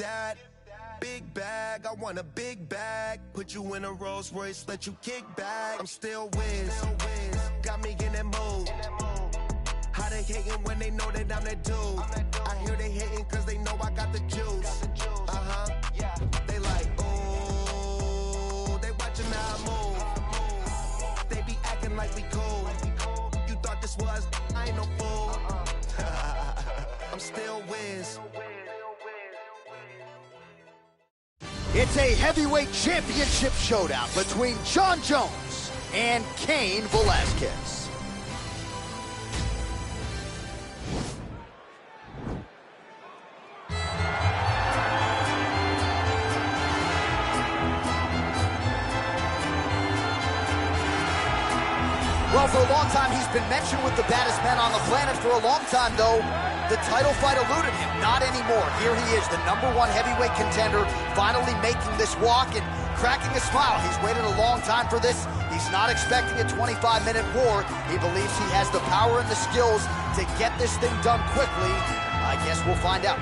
that big bag, I want a big bag. Put you in a Rolls Royce, let you kick back. I'm still Wiz, got me in that mood. How they hating when they know that I'm that dude? I hear they hating cause they know I got the juice. They like, ooh, they watching how I move. They be acting like we cool. You thought this was, I ain't no fool. I'm still Wiz. It's a heavyweight championship showdown between Jon Jones and Cain Velasquez. Well, for a long time, he's been mentioned with the baddest men on the planet. For a long time, though, the title fight eluded him. Not anymore. Here he is, the #1 heavyweight contender, finally making this walk and cracking a smile. He's waited a long time for this. He's not expecting a 25-minute war. He believes he has the power and the skills to get this thing done quickly. I guess we'll find out.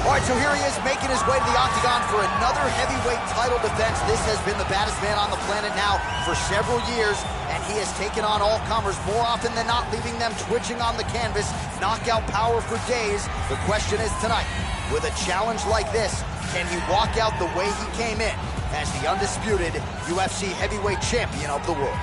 All right, so here he is making his way to the octagon for another heavyweight title defense. This has been the baddest man on the planet now for several years, and he has taken on all comers more often than not, leaving them twitching on the canvas. Knockout power for days. The question is tonight, with a challenge like this, can he walk out the way he came in as the undisputed UFC heavyweight champion of the world?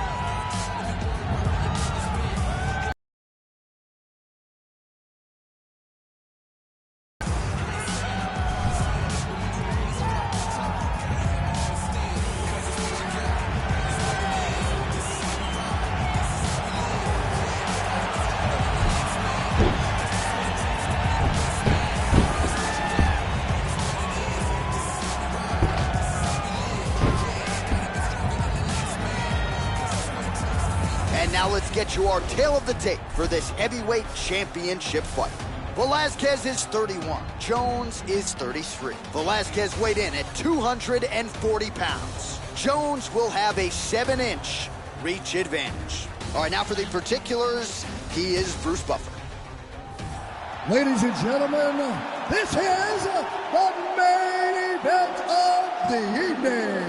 Now let's get you our tale of the tape for this heavyweight championship fight. Velasquez is 31. Jones is 33. Velasquez weighed in at 240 pounds. Jones will have a 7-inch reach advantage. All right, now for the particulars, he is Bruce Buffer. Ladies and gentlemen, this is the main event of the evening.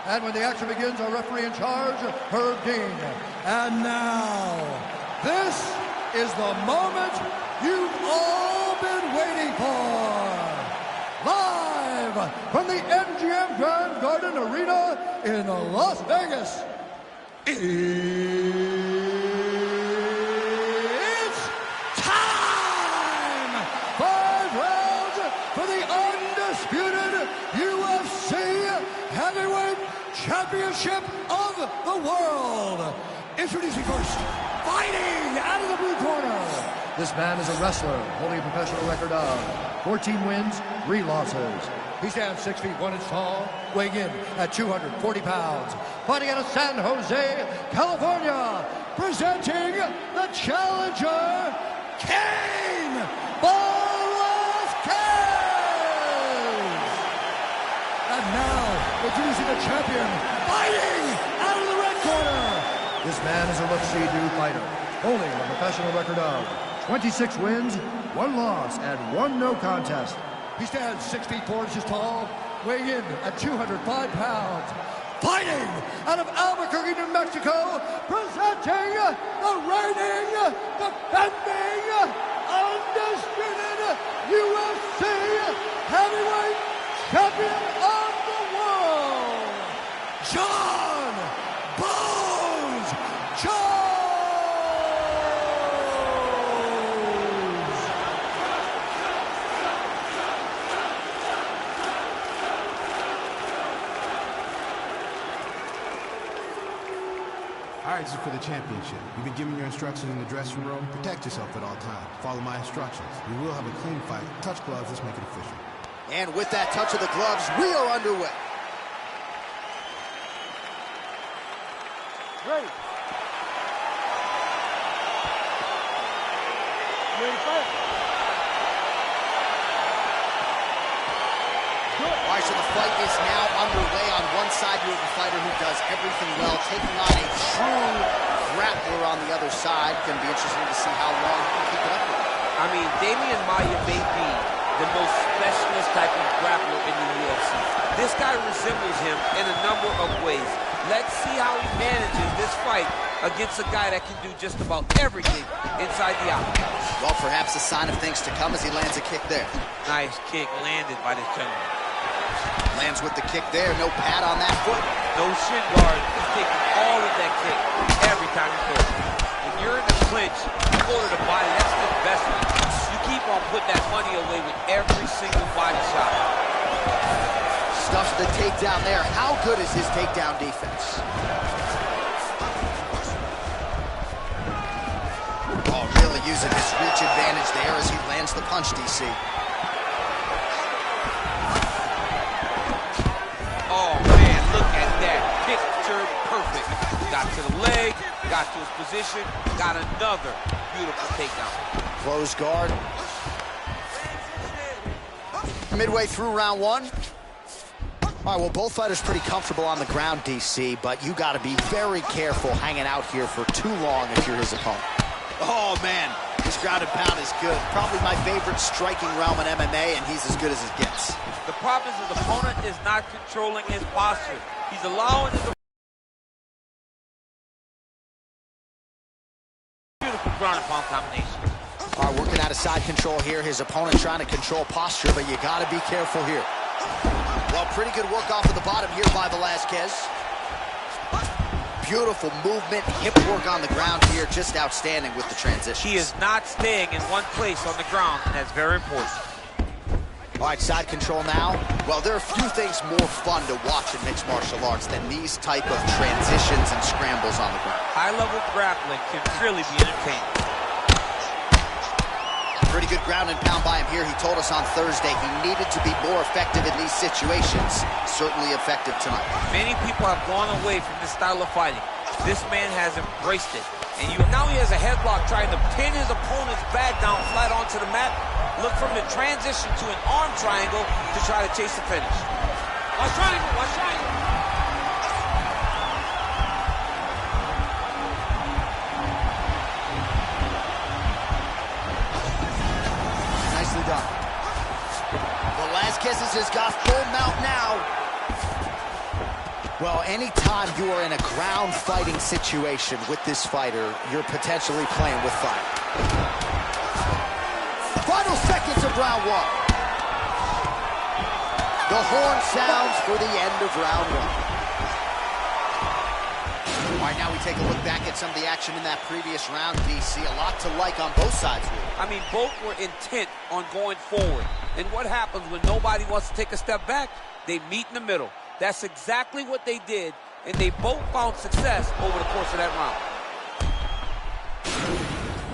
And when the action begins, our referee in charge, Herb Dean. And now, this is the moment you've all been waiting for. Live from the MGM Grand Garden Arena in Las Vegas. It's time! 5 rounds for the undisputed UFC Heavyweight Championship of the world. Introducing first, fighting out of the blue corner. This man is a wrestler, holding a professional record of 14 wins, 3 losses. He stands 6 feet 1 inch tall, weighing in at 240 pounds. Fighting out of San Jose, California, presenting the challenger, Cain Velasquez. And now, introducing the champion, fighting out of the red corner. This man is a look-see-do fighter, holding a professional record of 26 wins, 1 loss, and 1 no contest. He stands 6 feet 4 inches tall, weighing in at 205 pounds. Fighting out of Albuquerque, New Mexico, presenting the reigning, defending, undisputed UFC heavyweight champion of the world, Jon Bones Jones! All practice for the championship. You've been given your instructions in the dressing room. Protect yourself at all times. Follow my instructions. We will have a clean fight. Touch gloves. Let's make it official. And with that touch of the gloves, we are underway. Ready. Ready to fight? All right, so the fight is now underway. On one side, you have a fighter who does everything well, taking on a true grappler on the other side. Going to be interesting to see how long he can keep it up with. I mean, Damian Maia may be the most specialist type of grappler in the UFC. This guy resembles him in a number of ways. Let's see how he manages this fight against a guy that can do just about everything inside the octagon. Well, perhaps a sign of things to come as he lands a kick there. Nice kick landed by this gentleman. Lands with the kick there, no pad on that foot. No shin guard. He's taking all of that kick every time he throws it. When you're in the clinch, you go to the body, that's an investment. You keep on putting that money away with every single body shot. Stuffs the takedown there. How good is his takedown defense? Oh, really using his reach advantage there as he lands the punch, DC. Oh, man, look at that. Picture perfect. Got to the leg, got to his position, got another beautiful takedown. Close guard. Midway through round one. All right, well, both fighters pretty comfortable on the ground, DC, but you got to be very careful hanging out here for too long if you're his opponent. Oh, man, his ground and pound is good. Probably my favorite striking realm in MMA, and he's as good as it gets. The problem is his opponent is not controlling his posture. He's allowing his beautiful ground and pound combination. All right, working out of side control here. His opponent trying to control posture, but you got to be careful here. Well, pretty good work off of the bottom here by Velasquez. Beautiful movement, hip work on the ground here, just outstanding with the transition. He is not staying in one place on the ground, and that's very important. All right, side control now. Well, there are few things more fun to watch in mixed martial arts than these type of transitions and scrambles on the ground. High-level grappling can really be entertaining. Pretty good ground and pound by him here. He told us on Thursday he needed to be more effective in these situations. Certainly effective tonight. Many people have gone away from this style of fighting. This man has embraced it. And now he has a headlock trying to pin his opponent's back down flat onto the mat. Look from the transition to an arm triangle to try to chase the finish. Watch triangle, watch triangle. Nicely done. Velasquez has got full mount now. Well, anytime you are in a ground fighting situation with this fighter, you're potentially playing with fire. Final seconds of round one. The horn sounds for the end of round one. All right, now we take a look back at some of the action in that previous round, DC. A lot to like on both sides here. I mean, both were intent on going forward. And what happens when nobody wants to take a step back? They meet in the middle. That's exactly what they did, and they both found success over the course of that round.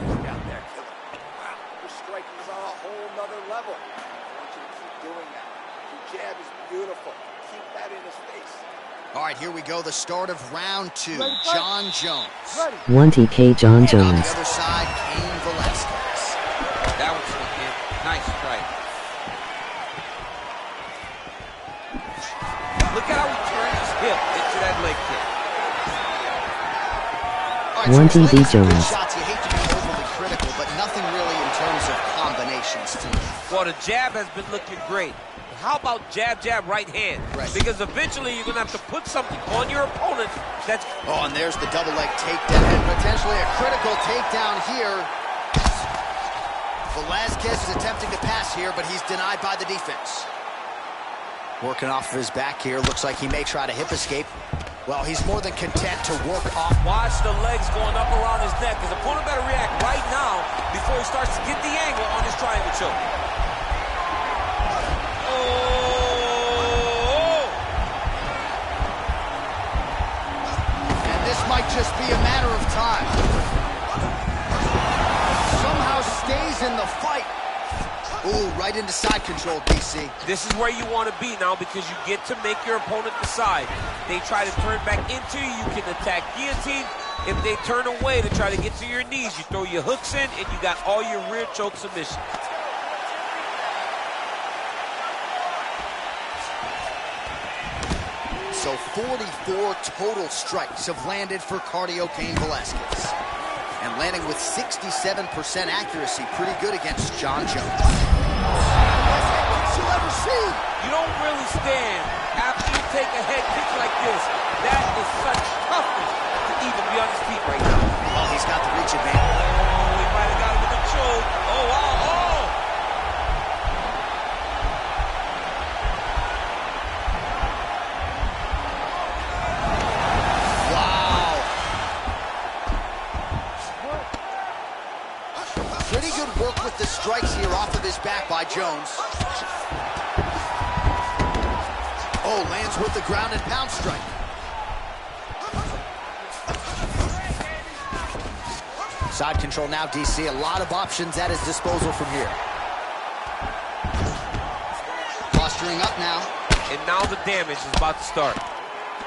Look out there, killer. Wow, your striking is on a whole nother level. I want you to keep doing that. Your jab is beautiful. Keep that in his face. All right, here we go. The start of round two. John Jones. 1TK John And on Jones. the other side, Cain Velasquez. That was good. Nice strike. Look at how he turned his hip into that leg kick. All right, 1TB so good Jones. shots. You hate to be overly critical, but nothing really in terms of combinations to me. Well, the jab has been looking great. How about jab, jab, right hand? Right. Because eventually you're going to have to put something on your opponent that's... Oh, and there's the double leg takedown, and potentially a critical takedown here. Velasquez is attempting to pass here, but he's denied by the defense. Working off of his back here. Looks like he may try to hip escape. Well, he's more than content to work off. Watch the legs going up around his neck. His opponent better react right now before he starts to get the angle on his triangle choke. Oh! And this might just be a matter of time. Somehow stays in the fight. Ooh, right into side control, DC. This is where you want to be now because you get to make your opponent decide. They try to turn back into you, you can attack guillotine. If they turn away to try to get to your knees, you throw your hooks in and you got all your rear choke submissions. So 44 total strikes have landed for Cardio Cain Velasquez. And landing with 67% accuracy, pretty good against Jon Jones. Best head kicks you'll ever see. You don't really stand after you take a head kick like this. That is such toughness to even be on his feet right now. Oh, he's got the reach advantage. Oh, he might have got him with a choke. Oh, wow, oh! Pretty good work with the strikes here off of his back by Jones. Oh, lands with the ground and pound strike. Side control now, DC. A lot of options at his disposal from here. Posturing up now. And now the damage is about to start.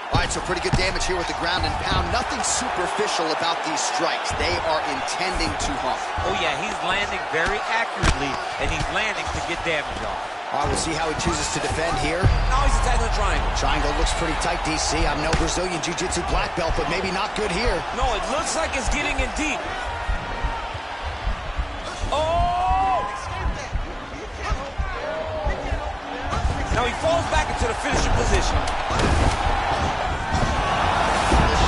All right, so pretty good damage here with the ground and pound. Nothing superficial about these strikes. They are intending to harm. Oh, yeah, he's landing very accurately, and he's landing to get damage off. All right, we'll see how he chooses to defend here. Now he's attacking the triangle. Triangle looks pretty tight, DC. I'm no Brazilian Jiu-Jitsu black belt, but maybe not good here. No, it looks like it's getting in deep. Oh! Now he falls back into the finishing position.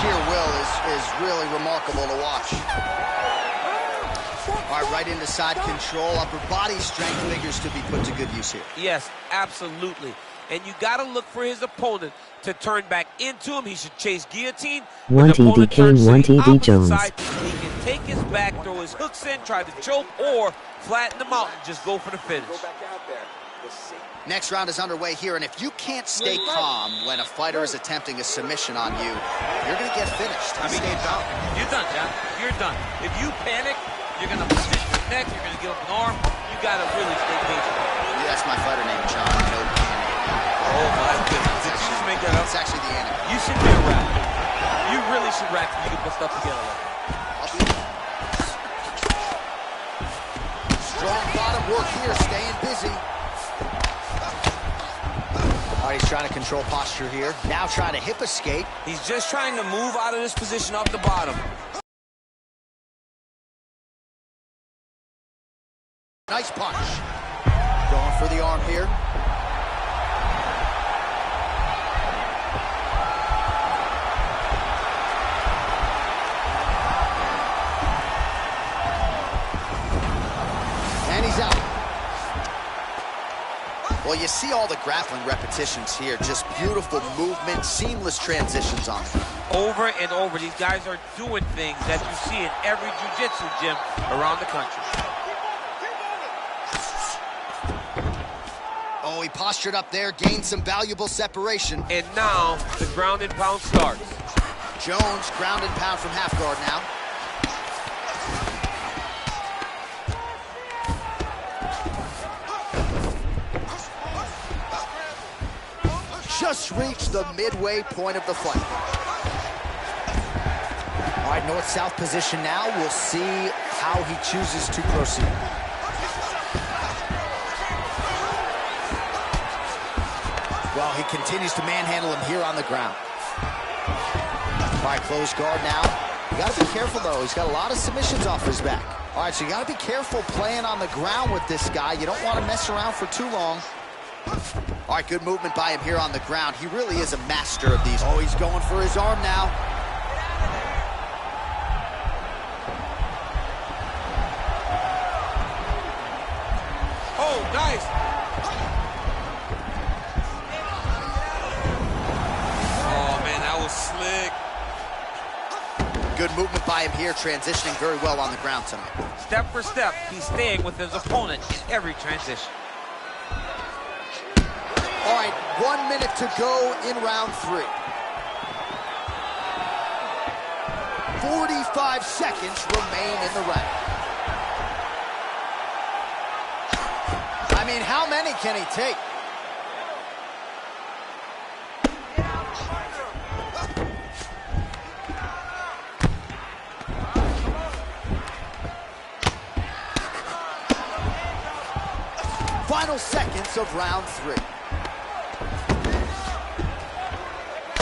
Sheer will is really remarkable to watch. All right, right into side control. Upper body strength figures to be put to good use here. Yes, absolutely. And you got to look for his opponent to turn back into him. He should chase guillotine. One TD Cain, one TD Jones. Side, he can take his back, throw his hooks in, try to choke, or flatten him out and just go for the finish. Go back out there. Next round is underway here, and if you can't stay calm when a fighter is attempting a submission on you, you're going to get finished. I mean, you're done, John. You're done. If you panic, you're going to position your neck, you're going to give up an arm. You got to really stay patient. Yeah, that's my fighter name, John. No panic. Oh, my goodness. Did you just make that up? It's actually the enemy. You should be a rapper. You really should rap if you can put stuff together like that. Strong bottom work here, staying busy. All right, he's trying to control posture here. Now trying to hip escape. He's just trying to move out of this position off the bottom. Nice punch. Going for the arm here. And he's out. Well, you see all the grappling repetitions here. Just beautiful movement, seamless transitions on it. Over and over, these guys are doing things that you see in every jiu-jitsu gym around the country. Oh, he postured up there, gained some valuable separation. And now, the ground and pound starts. Jones, ground and pound from half guard now. Just reached the midway point of the fight. All right, north-south position now. We'll see how he chooses to proceed. Well, he continues to manhandle him here on the ground. All right, closed guard now. You got to be careful, though. He's got a lot of submissions off his back. All right, so you got to be careful playing on the ground with this guy. You don't want to mess around for too long. All right, good movement by him here on the ground. He really is a master of these. Oh, he's going for his arm now. Oh, nice. Oh, man, that was slick. Good movement by him here, transitioning very well on the ground tonight. Step for step, he's staying with his opponent in every transition. All right, 1 minute to go in round 3. 45 seconds remain in the round. I mean, how many can he take? Final seconds of round 3.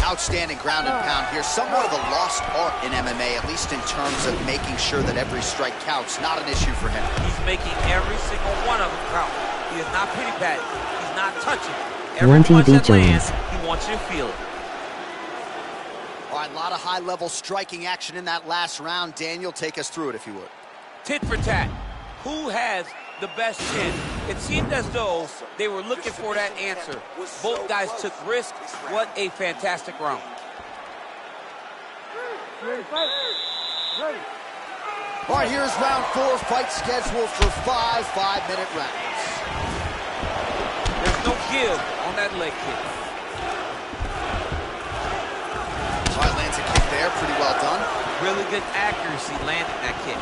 Outstanding ground and pound here. Somewhat of a lost art in MMA, at least in terms of making sure that every strike counts. Not an issue for him. He's making every single one of them count. He is not pity patting. He's not touching. Every punch that lands, he wants you to feel it. All right, a lot of high-level striking action in that last round. Daniel, take us through it if you would. Tit for tat. Who has the best chin? It seemed as though they were looking for that answer. Both guys took risks. What a fantastic round. All right, here's round 4. Fight scheduled for 5 5-minute rounds. There's no give on that leg kick. All right, lands a kick there. Pretty well done. Really good accuracy landing that kick.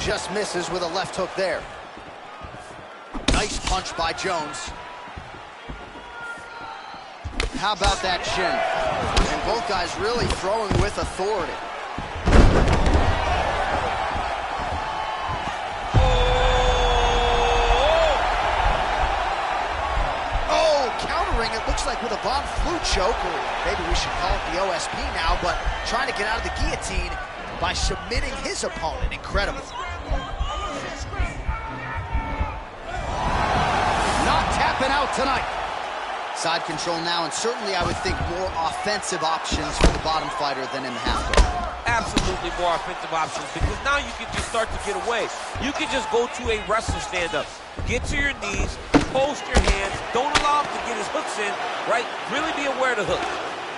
Just misses with a left hook there. Nice punch by Jones. How about that shin? And both guys really throwing with authority. Oh, countering it looks like with a bomb flu choke, or maybe we should call it the OSP now, but trying to get out of the guillotine by submitting his opponent. Incredible. Not tapping out tonight. Side control now, and certainly I would think more offensive options for the bottom fighter than in the half guard. Absolutely more offensive options, because now you can just start to get away. You can just go to a wrestler stand-up. Get to your knees, post your hands, don't allow him to get his hooks in, right? Really be aware of the hooks.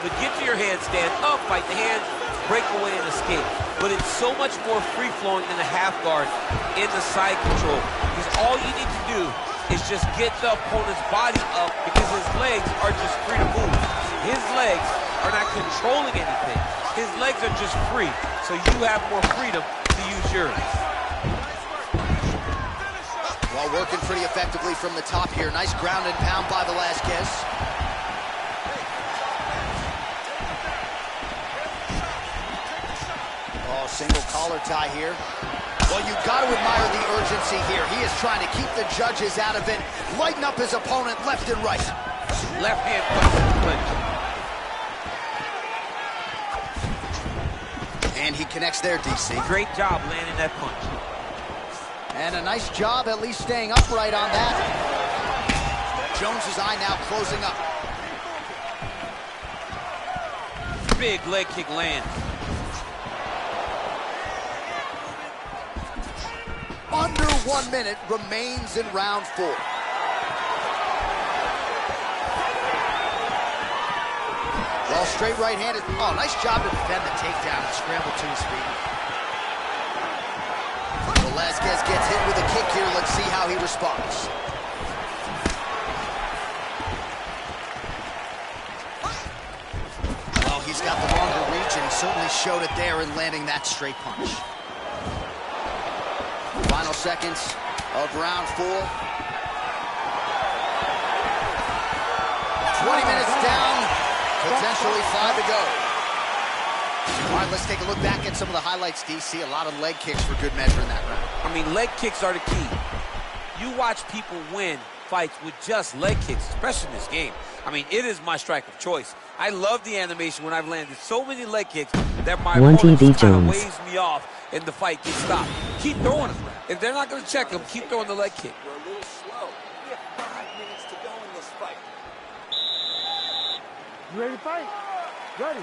But get to your hands, stand up, fight the hands, break away and escape. But it's so much more free-flowing than the half guard in the side control, because all you need to do is just get the opponent's body up, because his legs are just free to move. His legs are not controlling anything. His legs are just free, so you have more freedom to use yours. Well, working pretty effectively from the top here. Nice ground and pound by Velasquez. Oh, single collar tie here. Well, you've got to admire the urgency here. He is trying to keep the judges out of it, lighten up his opponent left and right. Left hand punch. And he connects there, DC. Great job landing that punch. And a nice job at least staying upright on that. Jones's eye now closing up. Big leg kick lands. Under 1 minute remains in round 4. Well, straight right-handed. Oh, nice job to defend the takedown and scramble to his feet. Velasquez gets hit with a kick here. Let's see how he responds. Well, he's got the longer reach, and he certainly showed it there in landing that straight punch. Final seconds of round 4. 20 minutes down, potentially 5 to go. All right, let's take a look back at some of the highlights, DC. A lot of leg kicks for good measure in that round. I mean, leg kicks are the key. You watch people win fights with just leg kicks, especially in this game. I mean, it is my strike of choice. I love the animation when I've landed so many leg kicks that my opponent just kind of waves me off and the fight gets stopped. Keep throwing them. If they're not going to check them, keep throwing the leg kick. We're a little slow. We have 5 minutes to go in this fight. You ready to fight? Ready.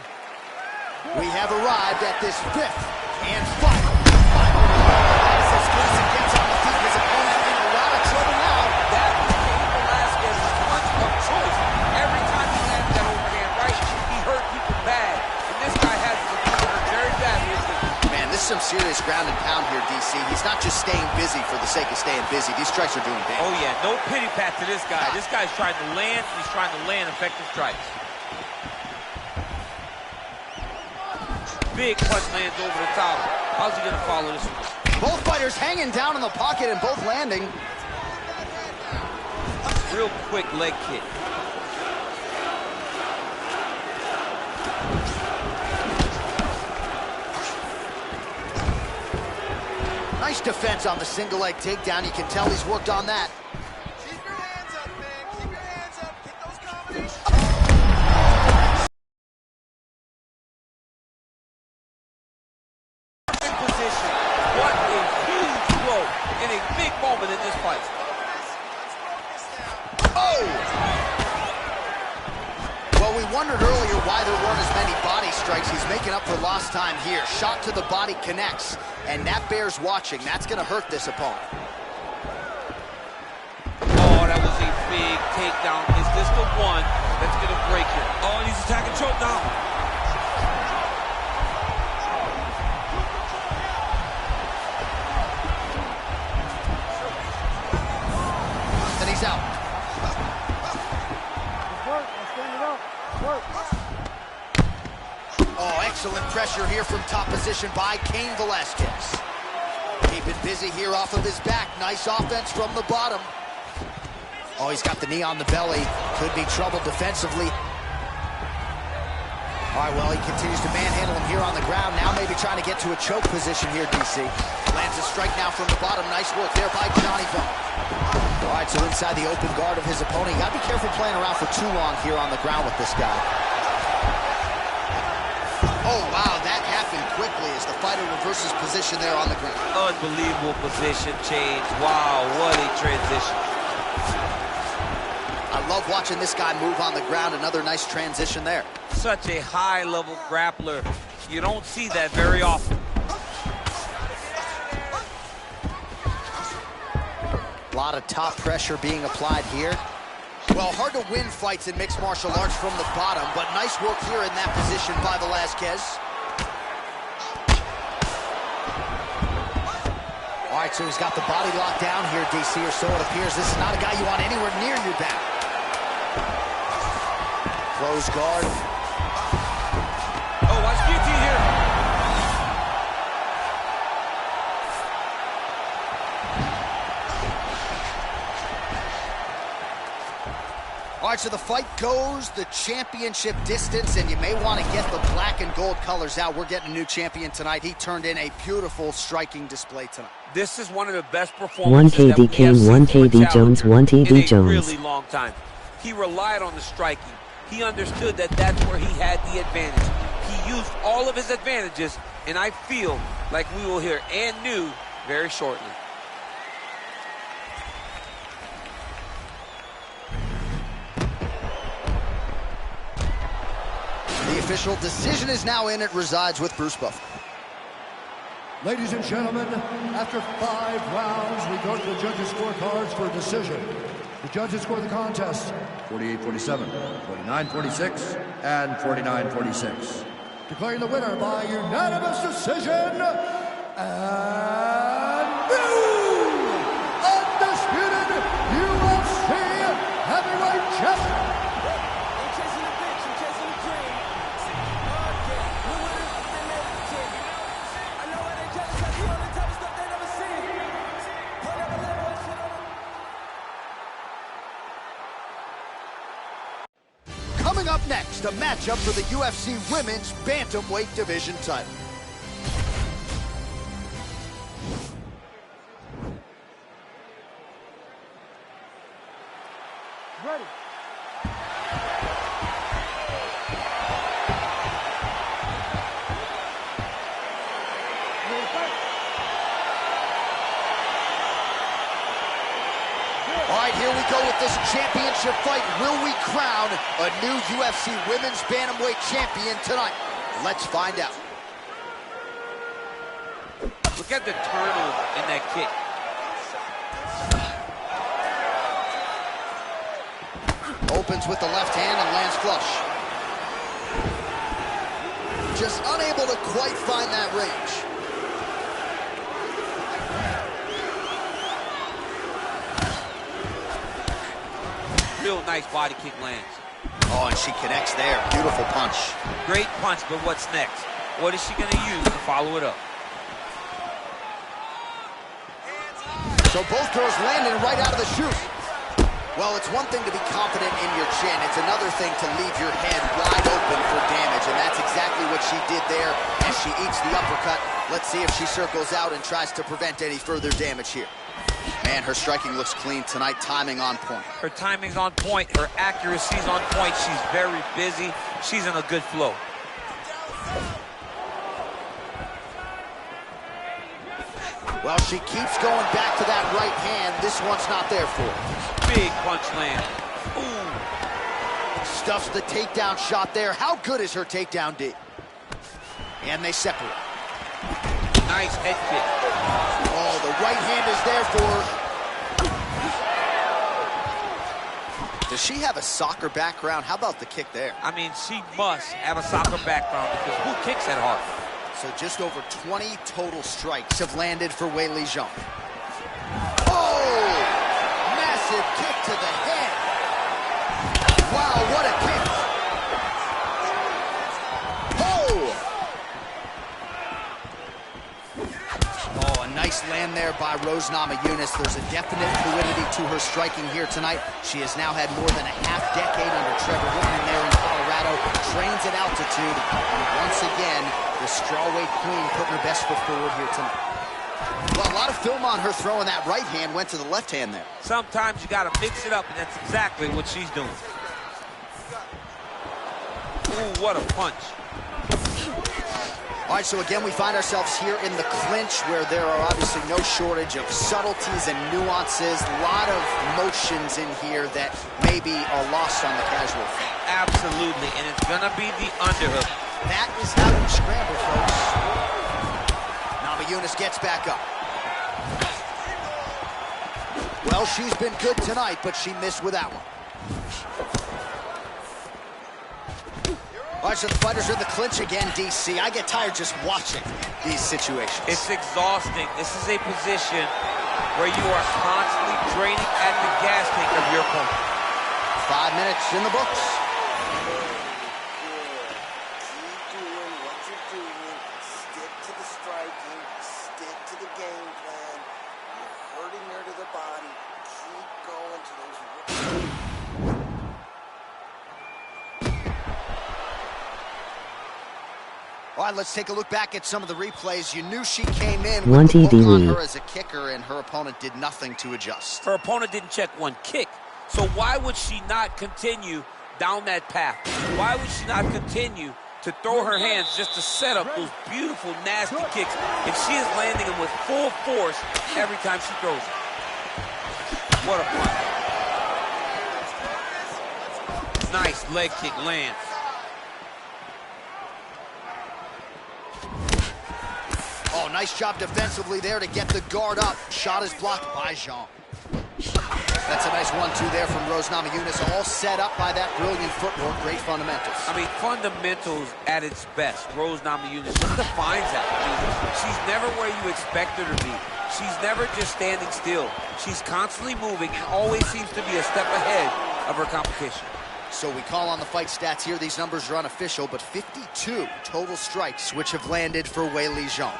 We have arrived at this 5th and final. As Exclusive gets on the feet, his opponent in a lot of trouble now. That became Velasquez's punch of choice. Every time he landed that overhand right, he hurt people bad. And this guy has to hurt very badly. Man, this is some serious ground and pound here, DC. He's not just staying busy for the sake of staying busy. These strikes are doing damage. Oh, yeah. No pity pat to this guy. This guy's trying to land, and he's trying to land effective strikes. Big punch lands over the top. How's he going to follow this one? Both fighters hanging down in the pocket and both landing. Real quick leg kick. Nice defense on the single leg takedown. You can tell he's worked on that. Keep your hands up, man. Keep your hands up. Get those combinations. In position. What a huge blow in a big moment in this fight. Oh! Well, we wondered earlier why there weren't as many body strikes. He's making up for lost time here. Shot to the body connects, and that bears watching. That's going to hurt this opponent. Oh, that was a big takedown. Is this the one that's going to break him? Oh, and he's attacking choke now. And he's out. Oh, excellent pressure here from top position by Cain Velasquez. Keeping busy here off of his back. Nice offense from the bottom. Oh, he's got the knee on the belly. Could be trouble defensively. All right, well, he continues to manhandle him here on the ground. Now maybe trying to get to a choke position here, DC. Lands a strike now from the bottom. Nice work there by Johnny Bone. All right, so inside the open guard of his opponent. You got to be careful playing around for too long here on the ground with this guy. Oh, wow, that happened quickly as the fighter reverses position there on the ground. Unbelievable position change. Wow, what a transition. I love watching this guy move on the ground. Another nice transition there. Such a high-level grappler. You don't see that very often. A lot of top pressure being applied here. Well, hard to win fights in mixed martial arts from the bottom, but nice work here in that position by Velasquez. All right, so he's got the body locked down here, DC, or so it appears. This is not a guy you want anywhere near your back. Close guard. Oh, watch QT here. All right, so the fight goes the championship distance, and you may want to get the black and gold colors out. We're getting a new champion tonight. He turned in a beautiful striking display tonight. This is one of the best performances 1KD Kane, 1KD Jones, 1TD Jones. In a really long time. He relied on the striking. He understood that that's where he had the advantage. He used all of his advantages, and I feel like we will hear and new very shortly. The official decision is now in. It resides with Bruce Buffer. Ladies and gentlemen, after 5 rounds, we go to the judges' scorecards for a decision. The judges score the contest 48-47, 49-46, and 49-46. Declaring the winner by unanimous decision, and new undisputed UFC heavyweight champion. Coming up next, a matchup for the UFC Women's Bantamweight Division title. Ready. All right, here we go with this championship fight. Will we crown a new UFC Women's Bantamweight champion tonight? Let's find out. Look at the turnover in that kick. Opens with the left hand and lands flush. Just unable to quite find that range. real nice body kick lands. Oh, and she connects there. Beautiful punch. Great punch, but what's next? What is she going to use to follow it up? So both girls landing right out of the chute. Well, it's one thing to be confident in your chin. It's another thing to leave your head wide open for damage, and that's exactly what she did there as she eats the uppercut. Let's see if she circles out and tries to prevent any further damage here. Man, her striking looks clean tonight, timing on point. Her timing's on point, her accuracy's on point. She's very busy. She's in a good flow. Well, she keeps going back to that right hand. This one's not there for her. Big punch land. Ooh. Stuffs the takedown shot there. How good is her takedown D? And they separate. Nice head kick. Oh, the right hand is there for her. Does she have a soccer background? How about the kick there? I mean, she must have a soccer background because who kicks that hard? So just over 20 total strikes have landed for Weili Zhang. Oh! Massive kick to the head. Wow, what a kick. Oh, a nice land there by Rose Namajunas. There's a definite fluidity to her striking here tonight. She has now had more than a half-decade under Trevor Whitman there in Colorado. Trains at altitude. And once again, the strawweight queen putting her best foot forward here tonight. Well, a lot of film on her throwing that right hand, went to the left hand there. Sometimes you got to mix it up, and that's exactly what she's doing. Ooh, what a punch. All right, so again, we find ourselves here in the clinch where there are obviously no shortage of subtleties and nuances. A lot of motions in here that maybe are lost on the casual fan. Absolutely, and it's going to be the underhook. That is how you scramble, folks. Namajunas gets back up. Well, she's been good tonight, but she missed with that one. All right, so the fighters are in the clinch again, DC. I get tired just watching these situations. It's exhausting. This is a position where you are constantly draining at the gas tank of your opponent. 5 minutes in the books. Keep doing what you're doing. Stick to the striking. Stick to the game plan. You're hurting her to the body. Keep going to those. All right, let's take a look back at some of the replays. You knew she came in One with the TD hook on lead. her as a kicker, and her opponent did nothing to adjust. Her opponent didn't check one kick, so why would she not continue down that path? Why would she not continue to throw her hands just to set up those beautiful, nasty kicks if she is landing them with full force every time she throws it? What a punch. Nice leg kick lands. Oh, nice job defensively there to get the guard up. Shot is blocked by Zhang. That's a nice 1-2 there from Rose Namajunas, all set up by that brilliant footwork. Great fundamentals. I mean, fundamentals at its best. Rose Namajunas just defines that. I mean, she's never where you expect her to be. She's never just standing still. She's constantly moving and always seems to be a step ahead of her competition. So we call on the fight stats here. These numbers are unofficial, but 52 total strikes which have landed for Weili Zhang.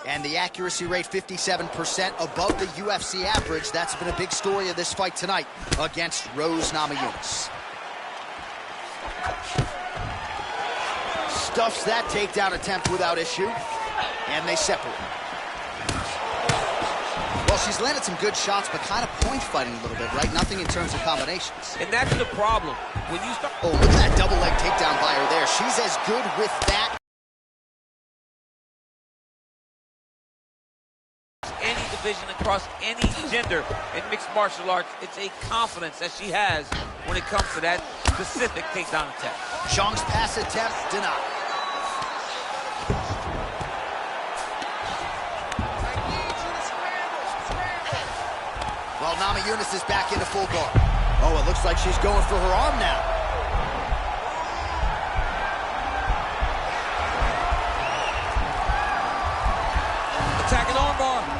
And the accuracy rate, 57%, above the UFC average. That's been a big story of this fight tonight against Rose Namajunas. Stuffs that takedown attempt without issue, and they separate. Well, she's landed some good shots, but kind of point fighting a little bit, right? Nothing in terms of combinations. And that's the problem. When you start... Oh, look at that double leg takedown by her there. She's as good with that. Any division across any gender in mixed martial arts, it's a confidence that she has when it comes to that specific takedown attack. Zhang's pass attempt denied. Well, Namajunas is back into full guard. Oh, it looks like she's going for her arm now. Attacking armbar.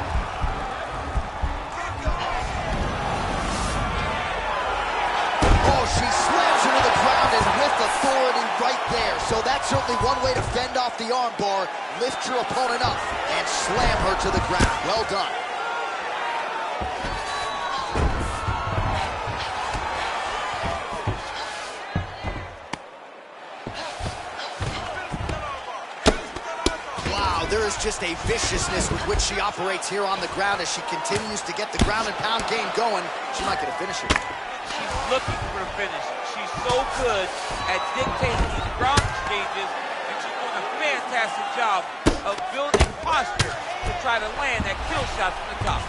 right there. So that's certainly one way to fend off the armbar, lift your opponent up, and slam her to the ground. Well done. There is just a viciousness with which she operates here on the ground as she continues to get the ground and pound game going. She might get a finish here. She's looking for a finish. She's so good at dictating these ground exchanges, and she's doing a fantastic job of building posture to try to land that kill shot from the top.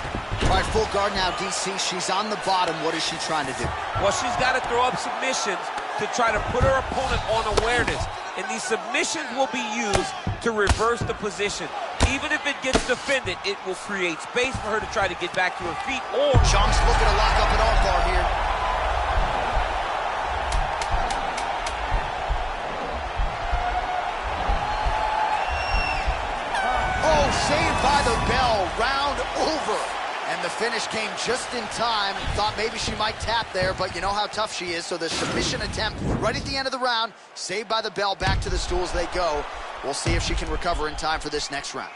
All right, full guard now, DC. She's on the bottom. What is she trying to do? Well, she's got to throw up submissions to try to put her opponent on awareness. And these submissions will be used to reverse the position. Even if it gets defended, it will create space for her to try to get back to her feet, or... Zhang's looking to lock up an armbar here. Oh, saved by the bell. Round over. And the finish came just in time. Thought maybe she might tap there, but you know how tough she is. So the submission attempt right at the end of the round, saved by the bell, back to the stools they go. We'll see if she can recover in time for this next round.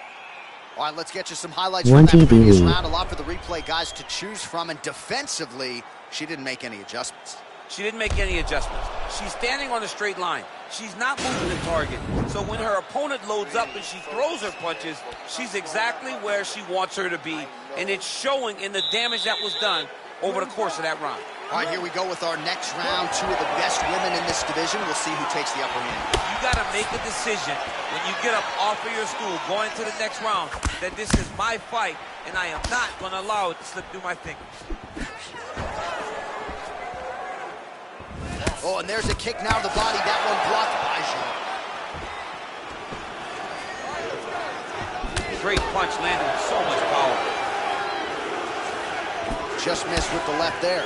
All right, let's get you some highlights from that previous round. A lot for the replay guys to choose from, and defensively, she didn't make any adjustments. She didn't make any adjustments. She's standing on a straight line. She's not moving the target. So when her opponent loads up and she throws her punches, she's exactly where she wants her to be. And it's showing in the damage that was done over the course of that round. All right, here we go with our next round. Two of the best women in this division. We'll see who takes the upper hand. You got to make a decision when you get up off of your stool going to the next round that this is my fight and I am not going to allow it to slip through my fingers. Oh, and there's a kick now to the body. That one blocked by Zhang. Great punch landed with so much power. Just missed with the left there.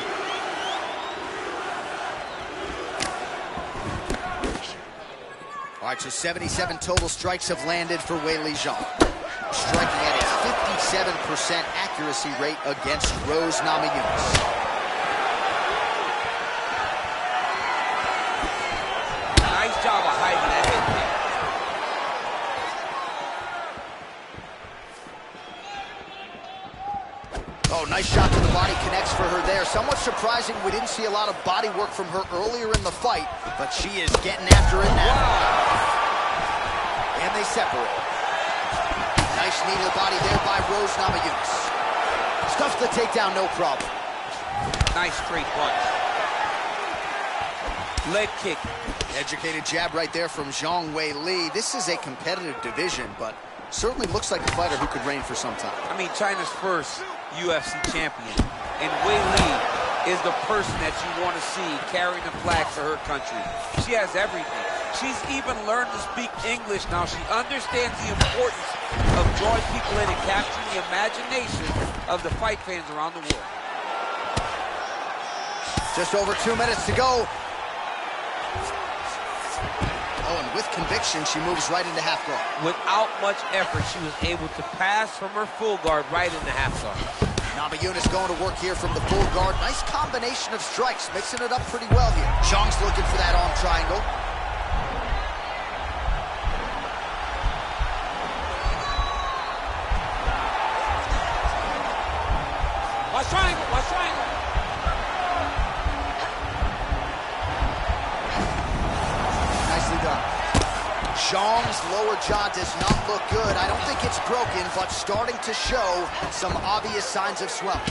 All right, so 77 total strikes have landed for Weili Zhang. Striking at a 57% accuracy rate against Rose Namajunas. Nice job of hiding that head kick. Oh, nice shot to the body, connects for her there. Somewhat surprising we didn't see a lot of body work from her earlier in the fight, but she is getting after it now. And they separate. Nice knee to the body there by Rose Namajunas. Stuffs the takedown, no problem. Nice straight punch. Leg kick. Educated jab right there from Zhang Weili. This is a competitive division, but certainly looks like a fighter who could reign for some time. I mean, China's first UFC champion. And Weili is the person that you want to see carrying the flag for her country. She has everything. She's even learned to speak English now. She understands the importance of drawing people in and capturing the imagination of the fight fans around the world. Just over 2 minutes to go. Oh, and with conviction, she moves right into half guard. Without much effort, she was able to pass from her full guard right into half guard. Namajunas going to work here from the full guard. Nice combination of strikes, mixing it up pretty well here. Zhang's looking for that arm triangle. Watch triangle, watch triangle. Nicely done. Zhang's lower jaw does not look good. I don't think it's broken, but starting to show some obvious signs of swelling.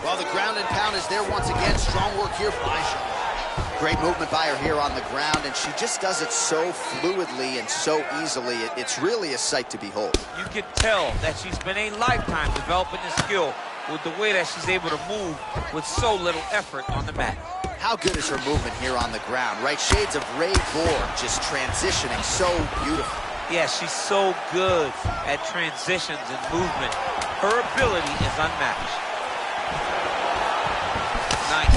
Well, the ground and pound is there once again. Strong work here by Zhang. Great movement by her here on the ground, and she just does it so fluidly and so easily. It's really a sight to behold. You can tell that she's been a lifetime developing this skill with the way that she's able to move with so little effort on the mat. How good is her movement here on the ground, right? Shades of Ray Borg, just transitioning so beautiful. Yeah, she's so good at transitions and movement. Her ability is unmatched. Nice.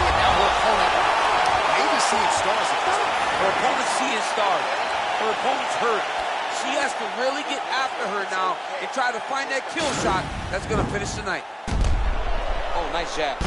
And now her opponent maybe seeing stars at this point. Her opponent's seeing stars. Her opponent's hurt. She has to really get after her now and try to find that kill shot that's going to finish the night. Oh, nice jab.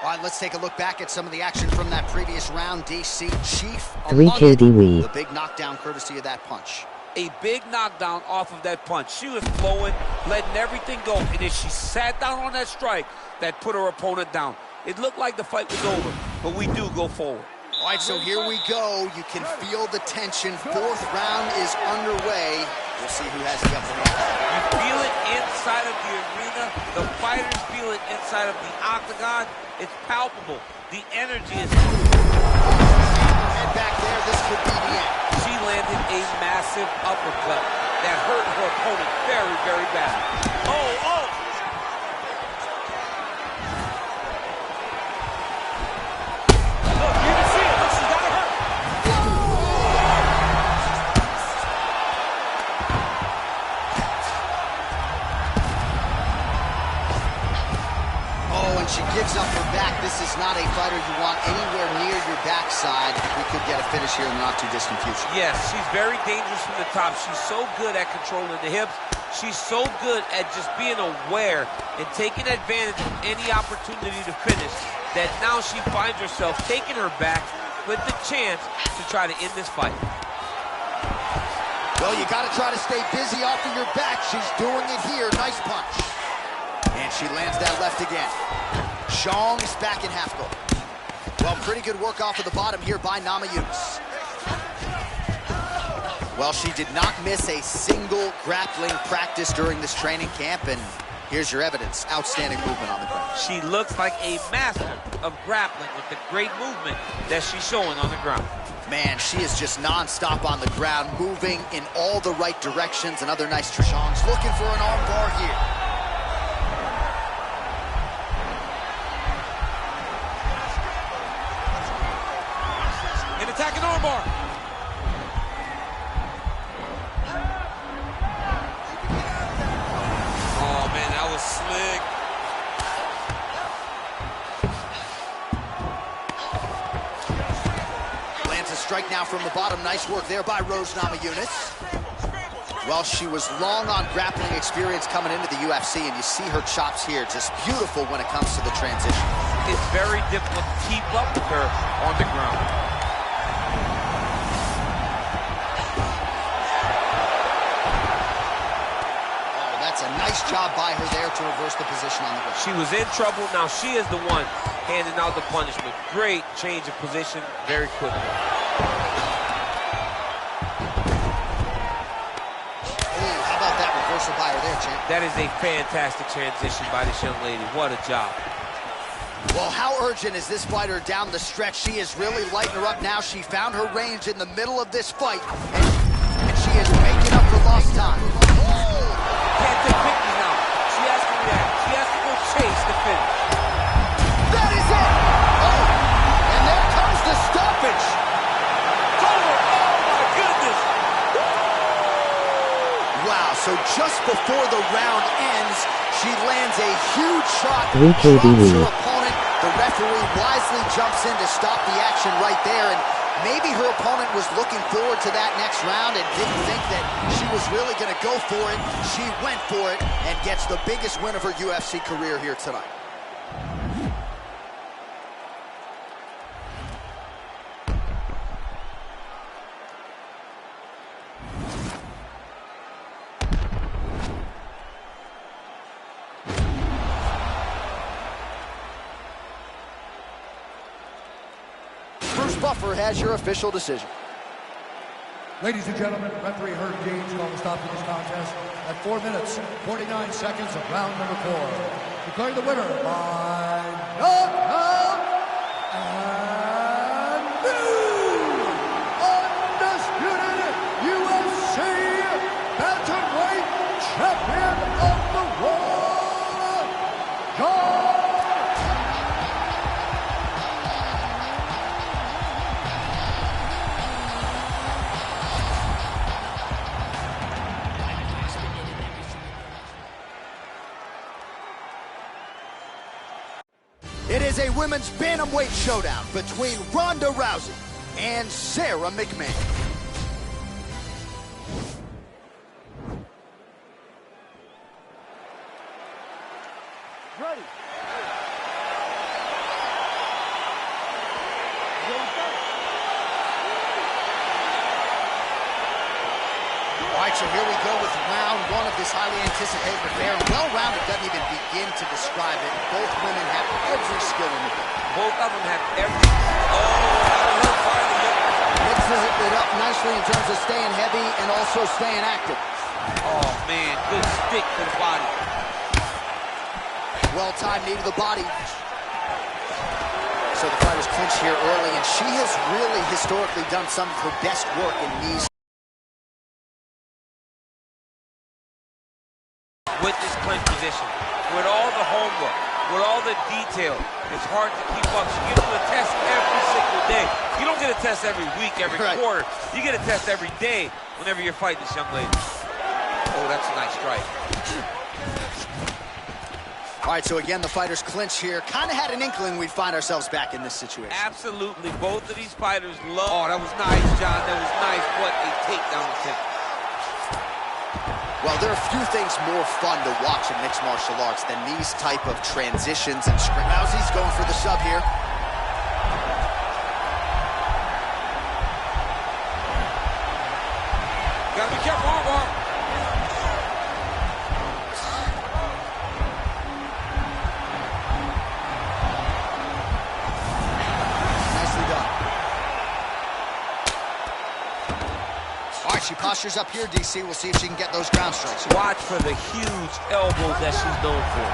All right, let's take a look back at some of the action from that previous round. DC Chief, 3KDWE. the big knockdown courtesy of that punch. A big knockdown off of that punch. She was flowing, letting everything go, and then she sat down on that strike that put her opponent down. It looked like the fight was over, but we do go forward. All right, so here we go. You can feel the tension. Fourth round is underway. We'll see who has the upper hand. You feel it inside of the arena. The fighters feel it inside of the octagon. It's palpable. The energy is... And back there, this could be the end. She landed a massive uppercut that hurt her opponent very, very badly. Oh! Look, you can see it. Look, she got her hurt. Oh, and she gives up her back. This is not a fighter you want anywhere near your backside. We could get a finish here in the not-too-distant future. Yes, she's very dangerous from the top. She's so good at controlling the hips. She's so good at just being aware and taking advantage of any opportunity to finish that now she finds herself taking her back with the chance to try to end this fight. Well, you got to try to stay busy off of your back. She's doing it here. Nice punch. And she lands that left again. Xiong's back in half guard. Well, pretty good work off of the bottom here by Namajunas. Well, she did not miss a single grappling practice during this training camp, and here's your evidence. Outstanding movement on the ground. She looks like a master of grappling with the great movement that she's showing on the ground. Man, she is just non-stop on the ground, moving in all the right directions. Another nice trick. Xiong's looking for an arm bar here. An attacking armbar. Oh man, that was slick. Lands a strike now from the bottom. Nice work there by Rose Namajunas. Well, she was long on grappling experience coming into the UFC, and you see her chops here. Just beautiful when it comes to the transition. It's very difficult to keep up with her on the ground. Oh, that's a nice job by her there to reverse the position on the ground. She was in trouble. Now she is the one handing out the punishment. Great change of position very quickly. By her there, champ. That is a fantastic transition by this young lady. What a job. Well, how urgent is this fighter down the stretch? She is really lighting her up now. She found her range in the middle of this fight, and she is making up for lost time. Oh! Can't take pictures now. She has to react. She has to go chase the finish. That is it! Oh! And there comes the stoppage. So just before the round ends, she lands a huge shot, drops her opponent. The referee wisely jumps in to stop the action right there, and maybe her opponent was looking forward to that next round and didn't think that she was really going to go for it. She went for it and gets the biggest win of her UFC career here tonight. Buffer has your official decision. Ladies and gentlemen, referee Herb Dean's going to stop this contest at 4 minutes, 49 seconds of round number 4. Declaring the winner by knockout and new undisputed UFC bantamweight champion of the world, John. It is a women's bantamweight showdown between Ronda Rousey and Sarah McMahon. Ready. right, so here we go with round one of this highly anticipated affair. Well-rounded doesn't even begin to describe it. Both women have every skill in the book. Both of them have every... Mixes it up nicely in terms of staying heavy and also staying active. Oh, man, good stick to the body. Well-timed knee to the body. So the fighters clinch here early, and she has really historically done some of her best work in knees. With this clinch position, with all the homework, with all the detail, it's hard to keep up. She gives them a test every single day. You don't get a test every week, every quarter. You get a test every day whenever you're fighting this young lady. Oh, that's a nice strike. All right, so again, the fighters clinch here. Kind of had an inkling we'd find ourselves back in this situation. Absolutely. Both of these fighters love... Oh, that was nice, John. That was nice. What a takedown attempt. Well, there are few things more fun to watch in mixed martial arts than these type of transitions and script. Rousey's going for the sub here. Gotta be careful, armbar. Nicely done. All right, she postures up here, DC. We'll see if she can get those ground strikes. Watch for the huge elbows that she's known for.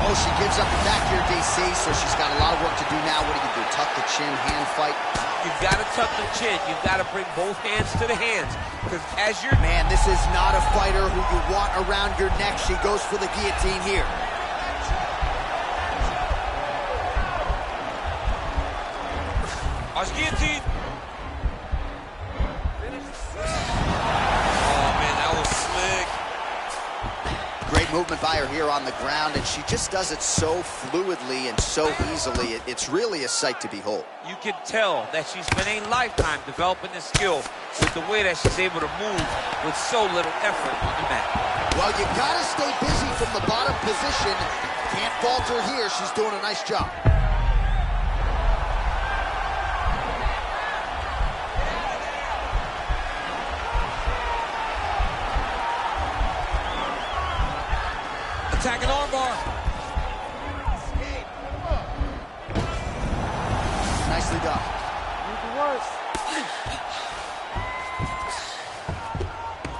Oh, she gives up the back here, DC, so she's got a lot of work to do now. What do you do? Tuck the chin, hand fight? You've got to tuck the chin. You've got to bring both hands to the hands. Because as you're... Man, this is not a fighter who you want around your neck. She goes for the guillotine here. Watch guillotine. Oh, man, that was slick. Great movement by her here on the ground, and she just does it so fluidly and so easily. It's really a sight to behold. You can tell that she's been a lifetime developing this skill with the way that she's able to move with so little effort on the mat. Well, you gotta stay busy from the bottom position. Can't falter here. She's doing a nice job. Attacking armbar. Nicely done.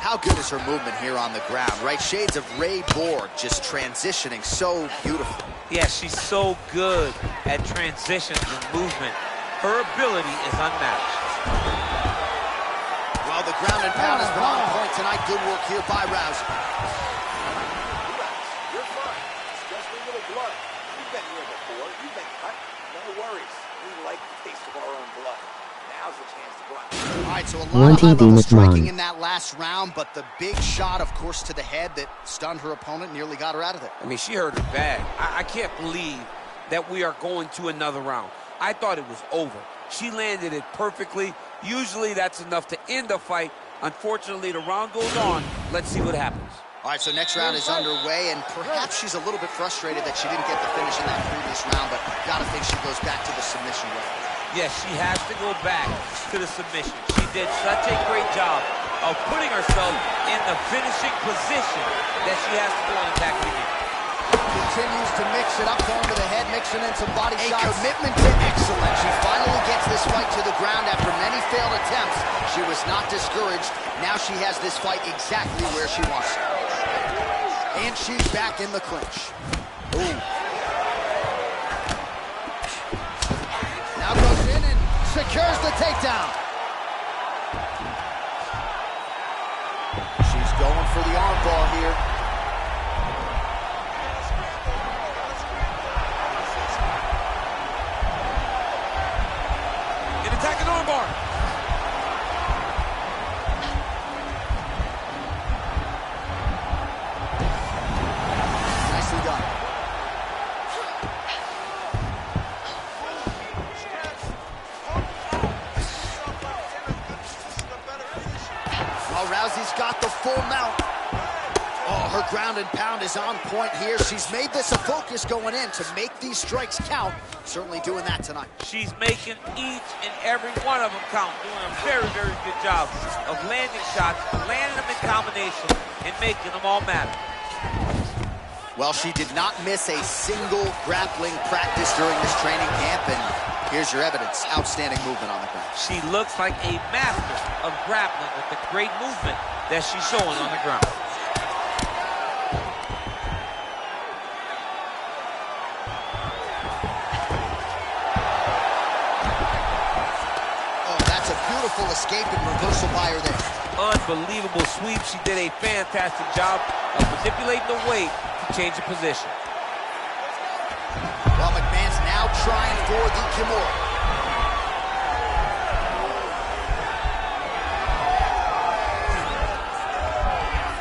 How good is her movement here on the ground, right? Shades of Ray Borg, just transitioning so beautiful. Yeah, she's so good at transitions and movement. Her ability is unmatched. Well, the ground and pound has been on point tonight. Good work here by Rousey. You're fine. It's just a little blood. You've been here before. You've been cut. No worries. We like the taste of our own blood. Now's the chance to go out. All right, so a lot of high-level striking in that last round, but the big shot, of course, to the head that stunned her opponent, nearly got her out of there. I mean, she hurt her bad. I can't believe that we are going to another round. I thought it was over. She landed it perfectly. Usually that's enough to end a fight. Unfortunately, the round goes on. Let's see what happens. All right, so next round is underway, and perhaps she's a little bit frustrated that she didn't get the finish in that previous round, but gotta think she goes back to the submission way. Yes, she has to go back to the submission. She did such a great job of putting herself in the finishing position that she has to go and attack it again. Continues to mix it up, going to the head, mixing in some body shots. A commitment to excellence. She finally gets this fight to the ground after many failed attempts. She was not discouraged. Now she has this fight exactly where she wants it. And she's back in the clinch. Ooh. Now goes in and secures the takedown. She's going for the armbar here. Attacking armbar. Nicely done. Well, Rousey's got the full mount. Oh, her ground and pound is on point here. She's made this a focus going in to make these strikes count. Certainly doing that tonight. She's making each and every one of them count, doing a very, very good job of landing shots, landing them in combination, and making them all matter. Well, she did not miss a single grappling practice during this training camp, and here's your evidence. Outstanding movement on the ground. She looks like a master of grappling with the great movement that she's showing on the ground. Beautiful escape and reversal by her there. Unbelievable sweep. She did a fantastic job of manipulating the weight to change the position. Well, McMahon's now trying for the Kimura.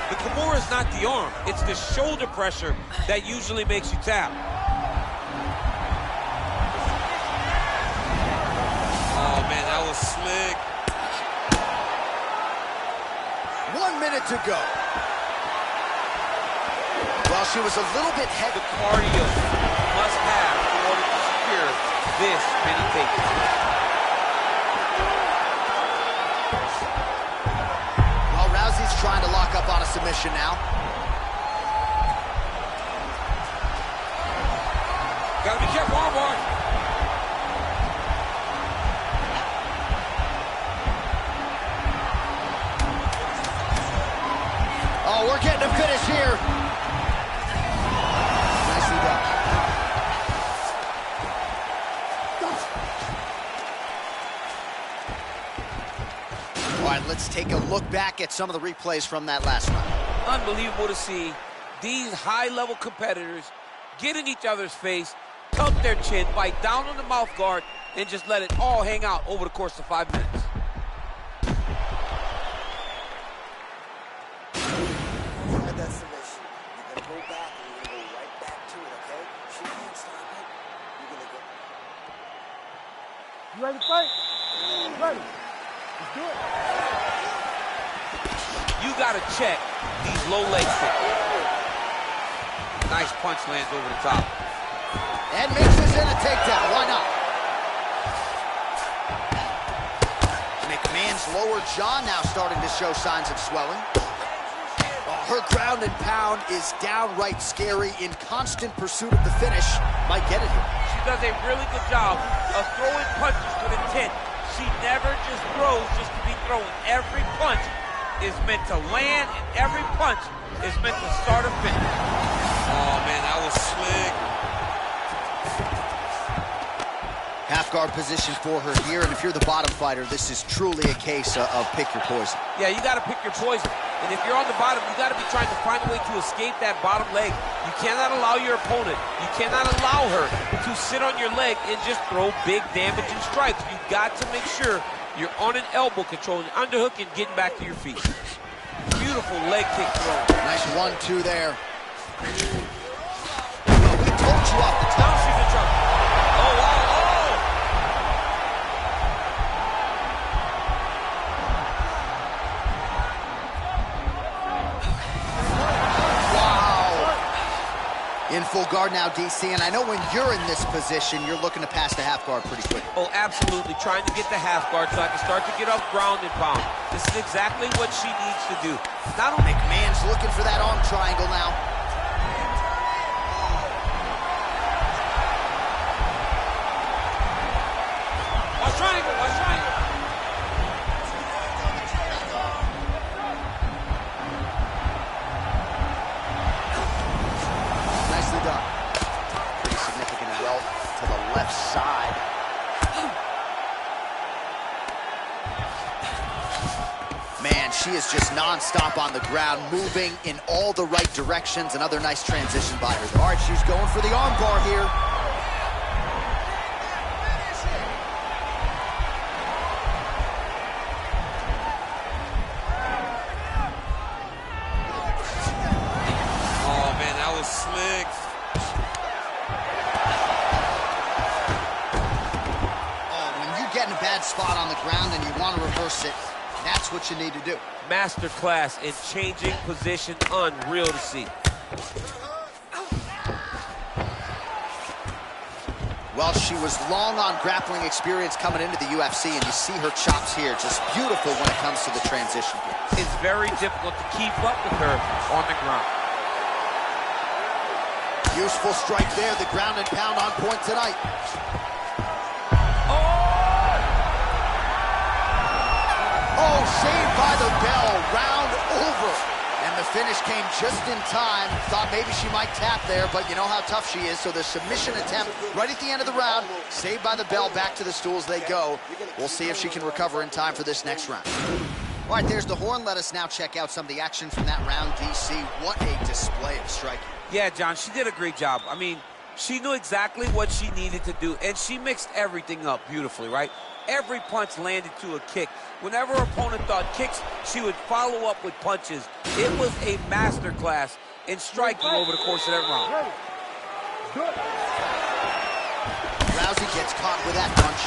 The Kimura is not the arm. It's the shoulder pressure that usually makes you tap. Oh, man, that was slick. 1 minute to go. Well, she was a little bit heavy. The cardio must have in order to secure this many takedowns. Well, Rousey's trying to lock up on a submission now. Gotta be careful, armbar. Oh, we're getting a finish here. Nicely done. All right, let's take a look back at some of the replays from that last round. Unbelievable to see these high-level competitors get in each other's face, tuck their chin, bite down on the mouth guard, and just let it all hang out over the course of 5 minutes. That submission. You're going to go back and you're going to go right back to it, okay? She can't stop it. You're going to go. You ready to fight? Ready. Let's do it. You got to check these low leg kicks. Nice punch lands over the top. And mixes in a takedown. Why not? McMahon's lower jaw now starting to show signs of swelling. Her ground and pound is downright scary, in constant pursuit of the finish. Might get it here. She does a really good job of throwing punches with intent. She never just throws just to be throwing. Every punch is meant to land, and every punch is meant to start a finish. Oh, man, that was slick. Half guard position for her here, and if you're the bottom fighter, this is truly a case of pick your poison. Yeah, you got to pick your poison. And if you're on the bottom, you got to be trying to find a way to escape that bottom leg. You cannot allow your opponent, you cannot allow her to sit on your leg and just throw big damaging strikes. You got to make sure you're on an elbow, controlling the underhook and getting back to your feet. Beautiful leg kick throw. Nice 1-2 there. We told you off the top. Now she's in trouble. Oh, wow. In full guard now, DC, and I know when you're in this position, you're looking to pass the half guard pretty quick. Oh, absolutely. Trying to get the half guard so I can start to get up ground and pound. This is exactly what she needs to do. Not only McMahon's looking for that arm triangle now. Watch triangle, watch triangle. Nicely done. Pretty significant welt to the left side. Man, she is just non-stop on the ground, moving in all the right directions. Another nice transition by her. All right, she's going for the arm bar here. Oh, man, that was slick. Oh, when you get in a bad spot on the ground and you want to reverse it, That's what you need to do. Masterclass in changing position, unreal to see. Well, she was long on grappling experience coming into the UFC, and you see her chops here, just beautiful when it comes to the transition. It's very difficult to keep up with her on the ground. Useful strike there, the ground and pound on point tonight. Oh, saved by the bell, round over. And the finish came just in time. Thought maybe she might tap there, but you know how tough she is. So the submission attempt right at the end of the round, saved by the bell, back to the stools they go. We'll see if she can recover in time for this next round. All right, there's the horn. Let us now check out some of the action from that round, DC. What a display of striking. Yeah, John, she did a great job. I mean, she knew exactly what she needed to do, and she mixed everything up beautifully, right? Every punch landed to a kick. Whenever her opponent thought kicks, she would follow up with punches. It was a masterclass in striking over the course of that round. Rousey gets caught with that punch.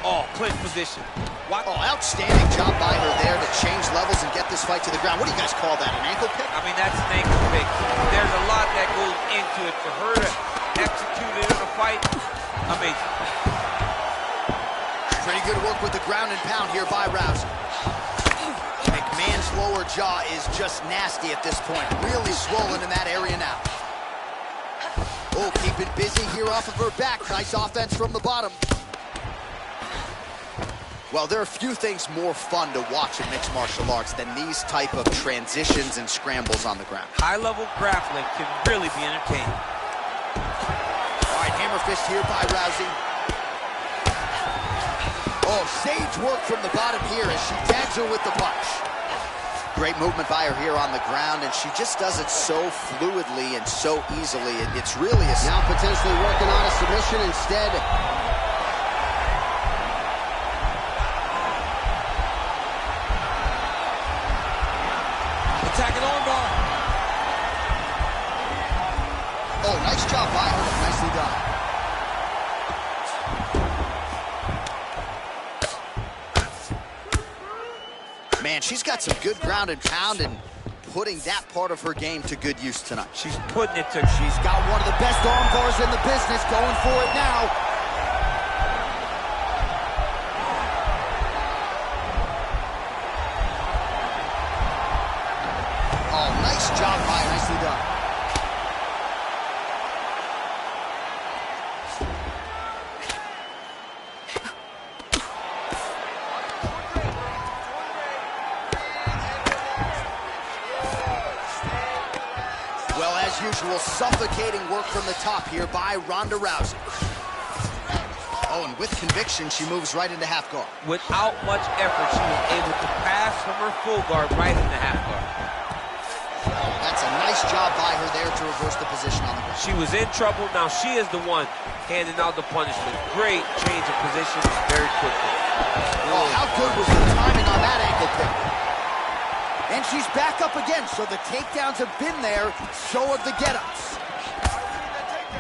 Oh, clinch position. Oh, outstanding job by her there to change levels and get this fight to the ground. What do you guys call that, an ankle pick? I mean, that's an ankle pick. There's a lot that goes into it. For her to execute it in a fight, amazing. Pretty good work with the ground and pound here by Rousey. McMahon's lower jaw is just nasty at this point. Really swollen in that area now. Oh, keeping busy here off of her back. Nice offense from the bottom. Well, there are few things more fun to watch in mixed martial arts than these type of transitions and scrambles on the ground. High-level grappling can really be entertaining. All right, hammer fist here by Rousey. Oh, sage work from the bottom here as she tags her with the punch. Great movement by her here on the ground, and she just does it so fluidly and so easily. It's really a... Now potentially working on a submission instead. Attacking armbar. Oh, nice job by her. Nicely done. Man, she's got some good ground and pound and putting that part of her game to good use tonight. She's putting it to... She's got one of the best arm bars in the business, going for it now. Oh, nice job by her. Nicely done. Well, as usual, suffocating work from the top here by Ronda Rousey. Oh, and with conviction, she moves right into half guard. Without much effort, she was able to pass from her full guard right into half guard. That's a nice job by her there to reverse the position on the ground. She was in trouble. Now she is the one handing out the punishment. Great change of position very quickly. Oh, how good was the timing on that ankle pick? And she's back up again, so the takedowns have been there, so have the get-ups.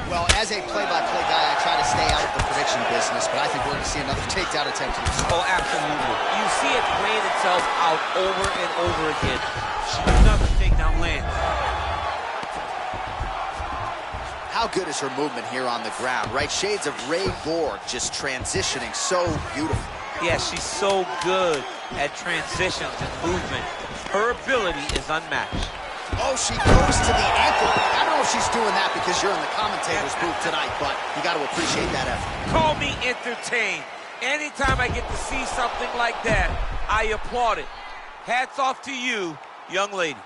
Well, as a play-by-play guy, I try to stay out of the prediction business, but I think we're going to see another takedown attempt here. Oh, absolutely. You see it playing itself out over and over again. Another takedown lands. How good is her movement here on the ground, right? Shades of Ray Borg, just transitioning so beautiful. Yeah, she's so good at transitions and movement. Her ability is unmatched. Oh, she goes to the ankle. I don't know if she's doing that because you're in the commentator's booth tonight, but you got to appreciate that effort. Call me entertained. Anytime I get to see something like that, I applaud it. Hats off to you, young lady.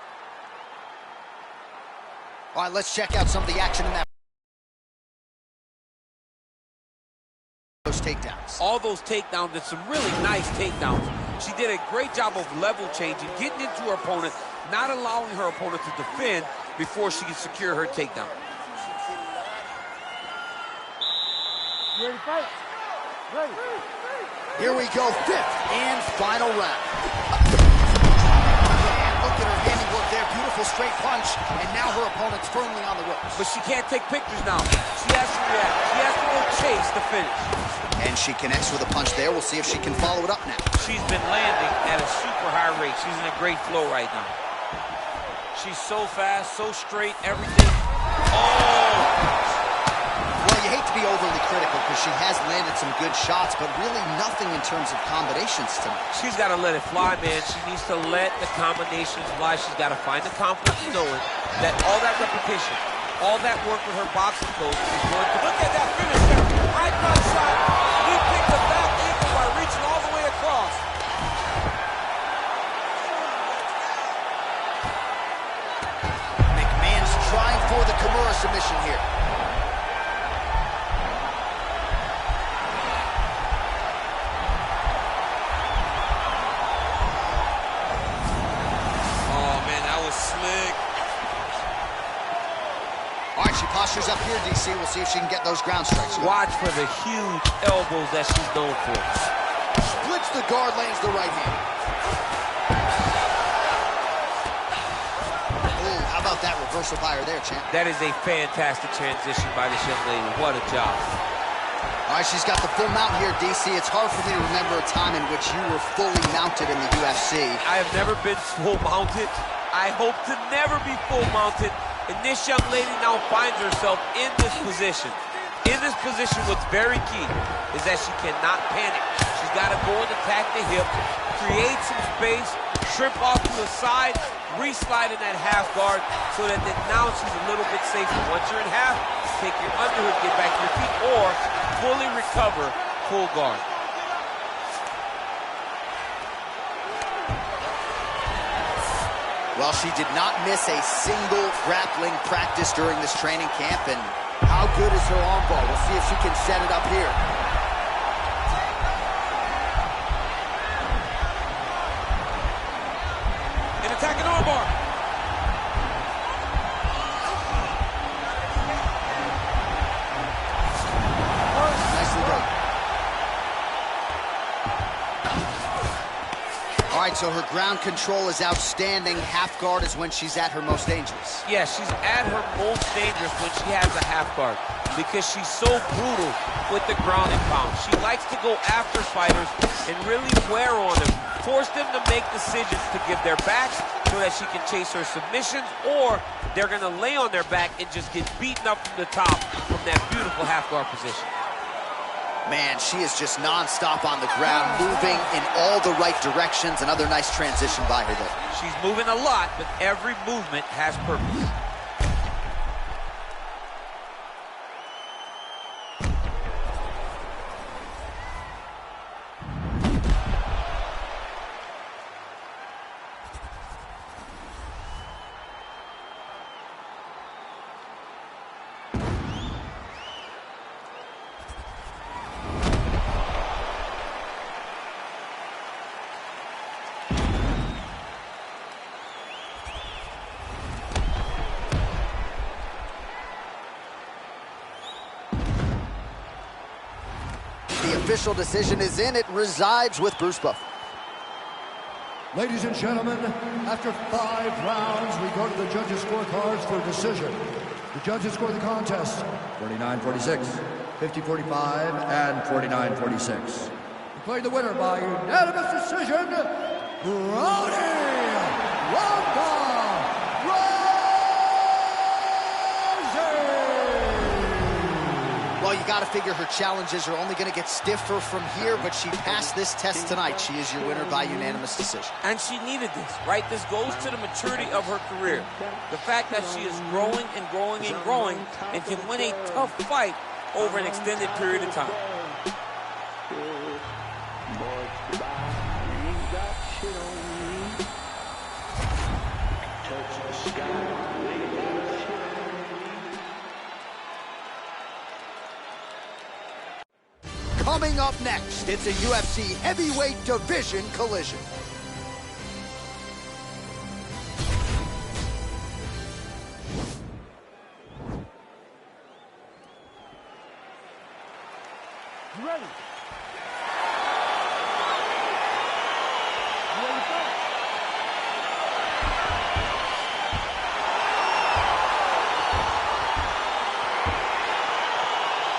All right, let's check out some of the action in that. Those takedowns. All those takedowns and some really nice takedowns. She did a great job of level changing, getting into her opponent, not allowing her opponent to defend before she can secure her takedown. You ready to fight? Ready. Here we go, fifth and final round. And look at her handiwork there, beautiful powerful straight punch, and now her opponent's firmly on the ropes. But she can't take pictures now. She has to react. She has to go chase the finish. And she connects with a punch there. We'll see if she can follow it up now. She's been landing at a super high rate. She's in a great flow right now. She's so fast, so straight, everything. Oh! Well, you hate to be overly critical because she has landed some good shots, but really nothing in terms of combinations tonight. She's got to let it fly, man. She needs to let the combinations fly. She's got to find the confidence knowing that all that repetition, all that work with her boxing coach is going to... Look at that finish there. Right front shot. He picked the back ankle by reaching all the way across. McMahon's trying for the Kimura submission here. Postures up here, DC. We'll see if she can get those ground strikes. Watch for the huge elbows that she's known for. Splits the guard, lands the right hand. Oh, how about that reversal by her there, champ? That is a fantastic transition by this young lady. What a job. All right, she's got the full mount here, DC. It's hard for me to remember a time in which you were fully mounted in the UFC. I have never been full mounted. I hope to never be full mounted. And this young lady now finds herself in this position. In this position, what's very key is that she cannot panic. She's got to go and attack the hip, create some space, shrimp off to the side, re-slide in that half guard so that then now she's a little bit safer. Once you're in half, take your underhook, get back to your feet, or fully recover full guard. Well, she did not miss a single grappling practice during this training camp, and how good is her armbar? We'll see if she can set it up here. An attacking armbar. Nicely done. All right, so her ground control is outstanding. Half guard is when she's at her most dangerous. Yeah, she's at her most dangerous when she has a half guard because she's so brutal with the ground and pound. She likes to go after fighters and really wear on them, force them to make decisions to give their backs so that she can chase her submissions, or they're going to lay on their back and just get beaten up from the top from that beautiful half guard position. Man, she is just nonstop on the ground, moving in all the right directions. Another nice transition by her there. She's moving a lot, but every movement has purpose. The official decision is in. It resides with Bruce Buffer. Ladies and gentlemen, after 5 rounds, we go to the judges' scorecards for decision. The judges score the contest 49-46, 50-45, and 49-46. Declared the winner by unanimous decision, Rowdy Ronda Well, you got to figure her challenges are only going to get stiffer from here, but she passed this test tonight. She is your winner by unanimous decision. And she needed this, right? This goes to the maturity of her career. The fact that she is growing and growing and growing and can win a tough fight over an extended period of time. Coming up next, it's a UFC heavyweight division collision. You ready?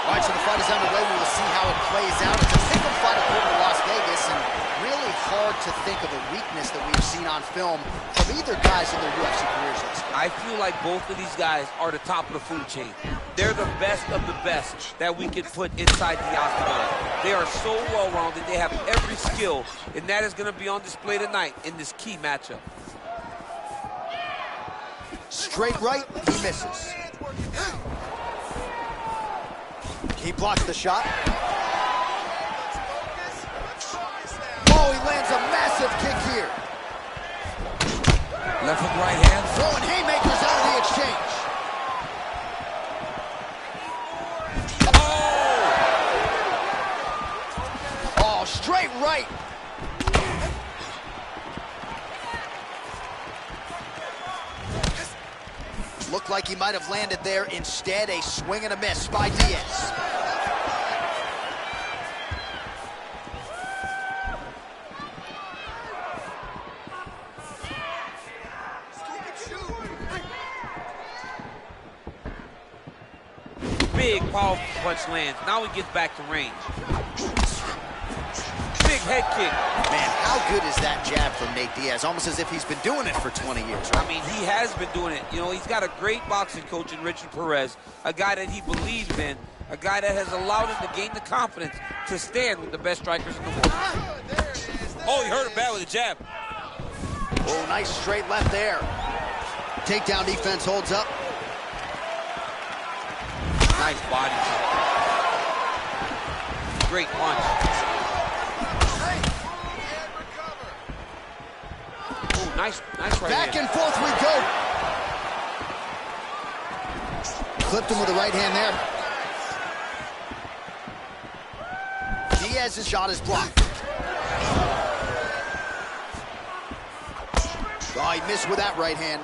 All right, so the fight is underway. We will see how it plays out. It's a single fight according to Las Vegas, and really hard to think of a weakness that we've seen on film from either guys in their UFC careers. I feel like both of these guys are the top of the food chain. They're the best of the best that we could put inside the octagon. They are so well-rounded. They have every skill, and that is going to be on display tonight in this key matchup. Straight right, he misses. He blocks the shot. Oh, he lands a massive kick here. Left hook, right hand. Throwing haymakers out of the exchange. Oh, straight right. Looked like he might have landed there. Instead, a swing and a miss by Diaz. Big, powerful punch lands. Now he gets back to range. Big head kick. Man, how good is that jab from Nate Diaz? Almost as if he's been doing it for 20 years, right? I mean, he has been doing it. You know, he's got a great boxing coach in VIPER'S, a guy that he believes in, a guy that has allowed him to gain the confidence to stand with the best strikers in the world. Oh, he hurt him bad with a jab. Oh, nice straight left there. Takedown defense holds up. Nice body kick. Great punch. Ooh, nice right Back hand. and forth we go. Clipped him with the right hand there. Diaz's shot is blocked. Oh, he missed with that right hand.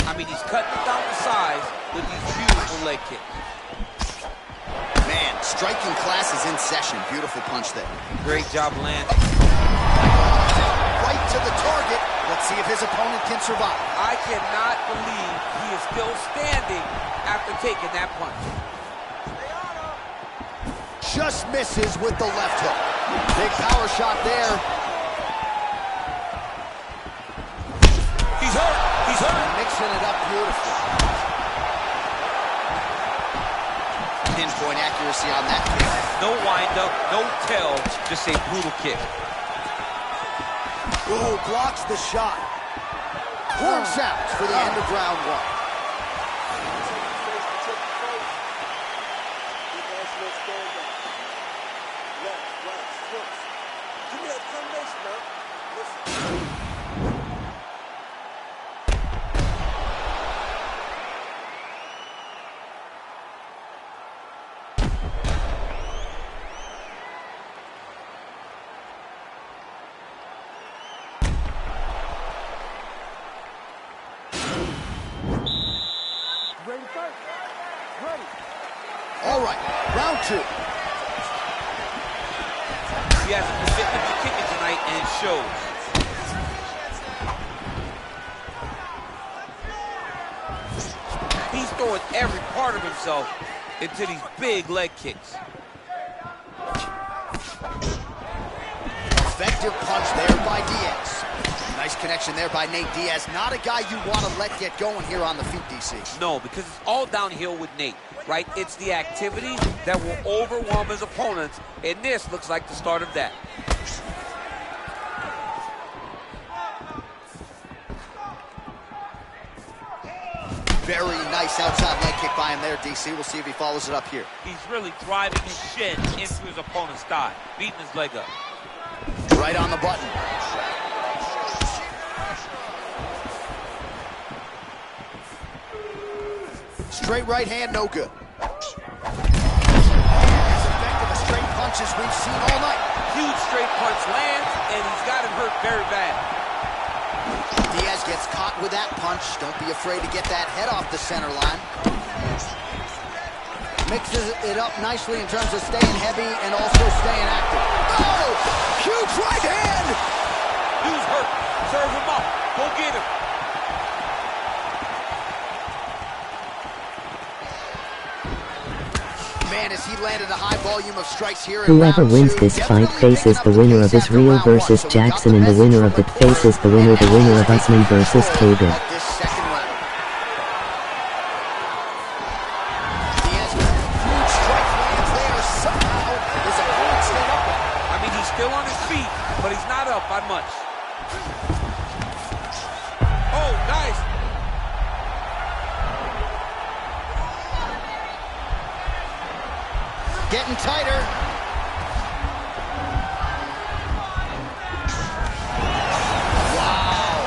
I mean, he's cutting it down to size with these beautiful leg kicks. Man, striking class is in session. Beautiful punch there. Great job landing. Right to the target. Let's see if his opponent can survive. I cannot believe he is still standing after taking that punch. Just misses with the left hook. Big power shot there. He's hurt. He's hurt. Mixing it up beautifully. Pinpoint accuracy on that kick. No wind-up, no tell, just a brutal kick. Ooh, blocks the shot. Horn sounds for the end of round one. Give me that combination, man. Listen. Ready to fight? Ready. All right, round two. He has a commitment to kicking tonight, and it shows. He's throwing every part of himself into these big leg kicks. Effective punch there by Diaz. Nice connection there by Nate Diaz. Not a guy you want to let get going here on the feet, DC. No, because it's all downhill with Nate, right? It's the activity that will overwhelm his opponents, and this looks like the start of that. Very nice outside leg kick by him there, DC. We'll see if he follows it up here. He's really driving his shin into his opponent's thigh, beating his leg up. Right on the button. Straight right hand, no good. As effective as straight punches we've seen all night. Huge straight punch lands, and he's got him hurt very bad. Diaz gets caught with that punch. Don't be afraid to get that head off the center line. Mixes it up nicely in terms of staying heavy and also staying active. Oh! Huge right hand! Dude's hurt. Serve him up. Go get him. Man, as he landed a high volume of strikes here in Whoever round wins two, this definitely fight faces picking the up winner pace of after Israel round one. versus So we got Jackson, and the message winner from of the that corner, faces the and winner now of he's Usman taking versus control Kagan. of this second round. Diaz with a huge strike lands there. Somehow his opponent stayed up. I mean, he's still on his feet, but he's not up by much. Oh, nice. Getting tighter. Wow.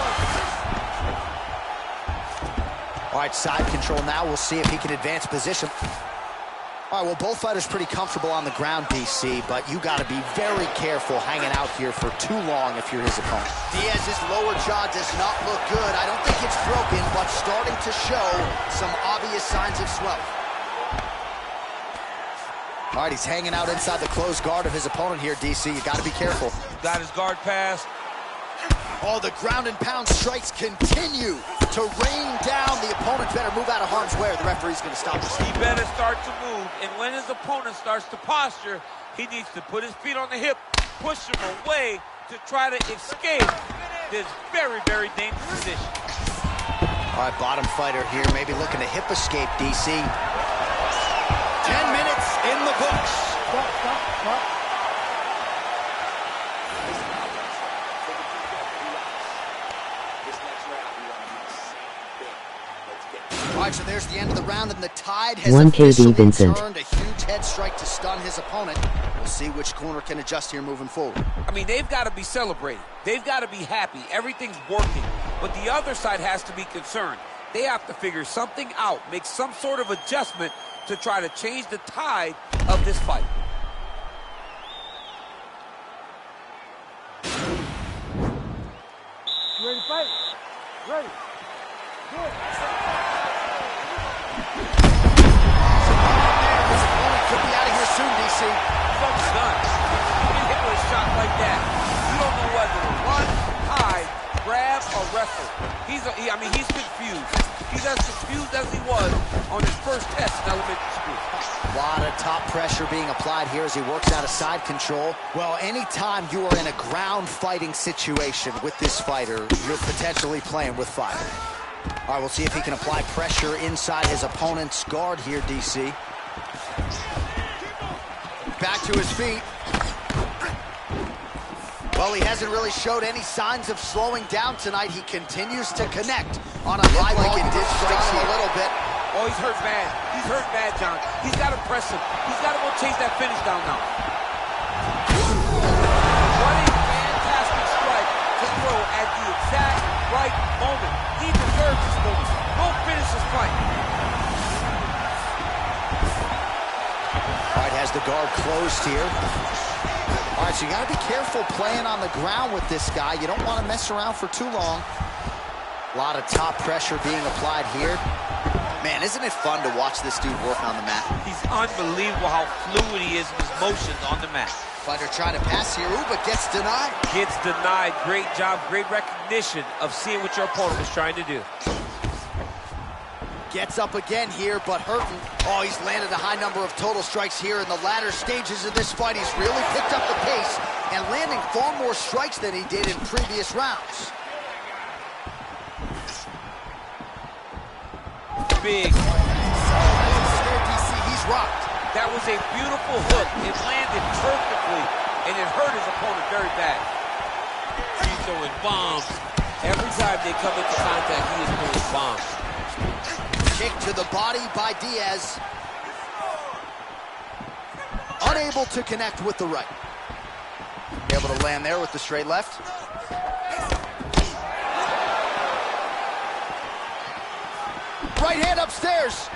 All right, side control now. We'll see if he can advance position. All right, well, both fighters pretty comfortable on the ground, DC, but you got to be very careful hanging out here for too long if you're his opponent. Diaz's lower jaw does not look good. I don't think it's broken, but starting to show some obvious signs of swelling. All right, he's hanging out inside the closed guard of his opponent here, DC. You got to be careful. Got his guard pass. Oh, the ground and pound strikes continue to rain down. The opponent better move out of harm's way, or the referee's going to stop this. He better start to move, and when his opponent starts to posture, he needs to put his feet on the hip, push him away to try to escape this very, very dangerous position. All right, bottom fighter here, maybe looking to hip escape, DC. 10 minutes in the books. Stop. All right, so there's the end of the round, and the tide has 1 KD officially Vincent. turned. A huge head strike to stun his opponent. We'll see which corner can adjust here moving forward. I mean, they've got to be celebrating. They've got to be happy. Everything's working. But the other side has to be concerned. They have to figure something out, make some sort of adjustment to try to change the tide of this fight. You ready to fight? Ready. Good. His opponent could be out of here soon, DC. Fuck's done. You get hit with a shot like that, you don't know whether to run, hide, grab, or wrestle. He's confused. He's as confused as he was on his first test in elementary school. A lot of top pressure being applied here as he works out of side control. Well, anytime you are in a ground fighting situation with this fighter, you're potentially playing with fire. All right, we'll see if he can apply pressure inside his opponent's guard here, DC. Back to his feet. Well, he hasn't really showed any signs of slowing down tonight. He continues to connect on a high volume of strikes a little bit. Oh, he's hurt bad. He's hurt bad, John. He's got to press him. He's got to go chase that finish down now. What a fantastic strike to throw at the exact right moment. He deserves this moment. Go finish this fight. All right, has the guard closed here. All right, so you got to be careful playing on the ground with this guy. You don't want to mess around for too long. A lot of top pressure being applied here. Man, isn't it fun to watch this dude work on the mat? He's unbelievable how fluid he is in his motions on the mat. Fighter trying to pass here, but gets denied. Gets denied. Great job, great recognition of seeing what your opponent was trying to do. Gets up again here, but hurting. Oh, he's landed a high number of total strikes here in the latter stages of this fight. He's really picked up the pace and landing far more strikes than he did in previous rounds. Big. DC, he's rocked. That was a beautiful hook. It landed perfectly, and it hurt his opponent very bad. He's throwing bombs. Every time they come into contact, he is throwing bombs. Kick to the body by Diaz. Unable to connect with the right. Able to land there with the straight left. Right hand upstairs.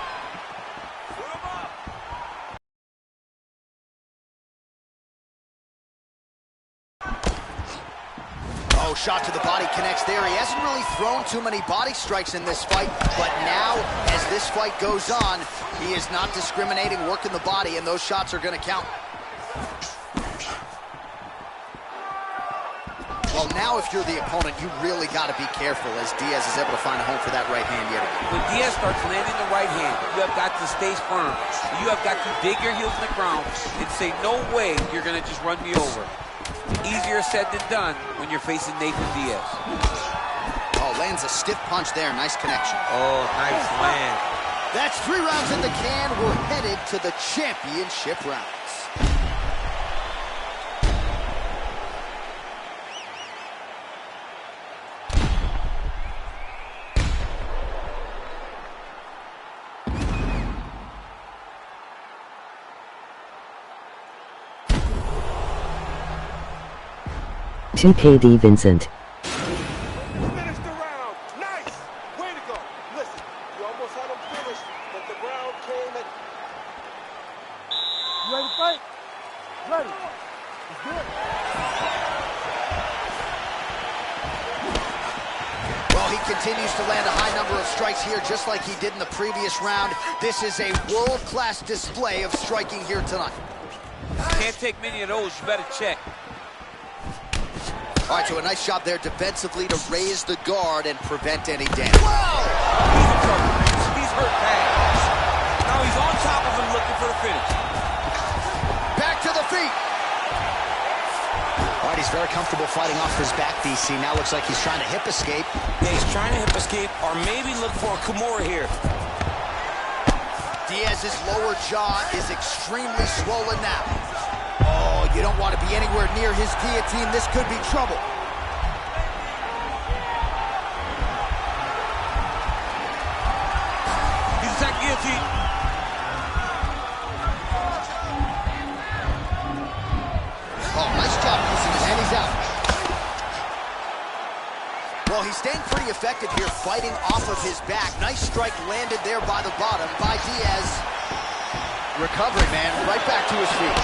Oh, shot to the body connects there. He hasn't really thrown too many body strikes in this fight, but now, as this fight goes on, he is not discriminating, working the body, and those shots are going to count. Well, now now if you're the opponent, you really got to be careful as Diaz is able to find a home for that right hand yet again. When Diaz starts landing the right hand, you have got to stay firm. You have got to dig your heels in the ground and say, no way you're going to just run me over. Easier said than done when you're facing Nathan Diaz. Oh, lands a stiff punch there. Nice connection. Oh, nice land. That's 3 rounds in the can. We're headed to the championship rounds. To KD Vincent. Finish the round. Nice. Way to go. Listen, you almost had him finished, but the round came at... You ready to fight? Ready. Let's do it. Well, he continues to land a high number of strikes here, just like he did in the previous round. This is a world-class display of striking here tonight. Can't take many of those. You better check. All right, so a nice job there defensively to raise the guard and prevent any damage. Whoa! He's hurt bad. Now he's on top of him looking for the finish. Back to the feet. All right, he's very comfortable fighting off his back, DC. Now looks like he's trying to hip escape. Yeah, he's trying to hip escape or maybe look for a Kimura here. Diaz's lower jaw is extremely swollen now. Oh, you don't want to be anywhere near his guillotine. This could be trouble. He's attacking guillotine. Oh, nice job using his hand. He's out. Well, he's staying pretty effective here, fighting off of his back. Nice strike landed there by the bottom by Diaz. Recovery, man, right back to his feet.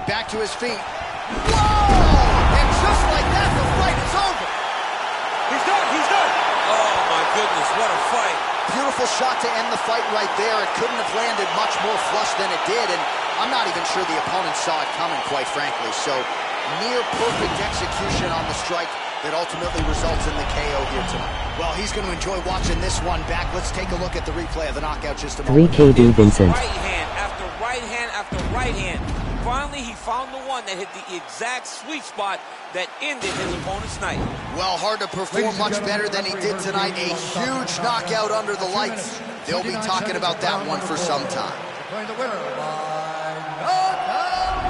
Back to his feet. Whoa! And just like that, the fight is over. He's done. He's done. Oh, my goodness. What a fight. Beautiful shot to end the fight right there. It couldn't have landed much more flush than it did, and I'm not even sure the opponent saw it coming, quite frankly. So, near perfect execution on the strike that ultimately results in the KO here tonight. Well, he's going to enjoy watching this one back. Let's take a look at the replay of the knockout just a moment. 3 KD Vincent. Right hand after right hand after right hand. Finally, he found the one that hit the exact sweet spot that ended his opponent's night. Well, hard to perform much better than he did tonight. A huge knockout under the lights. They'll be talking about that one for some time. The winner by knockout,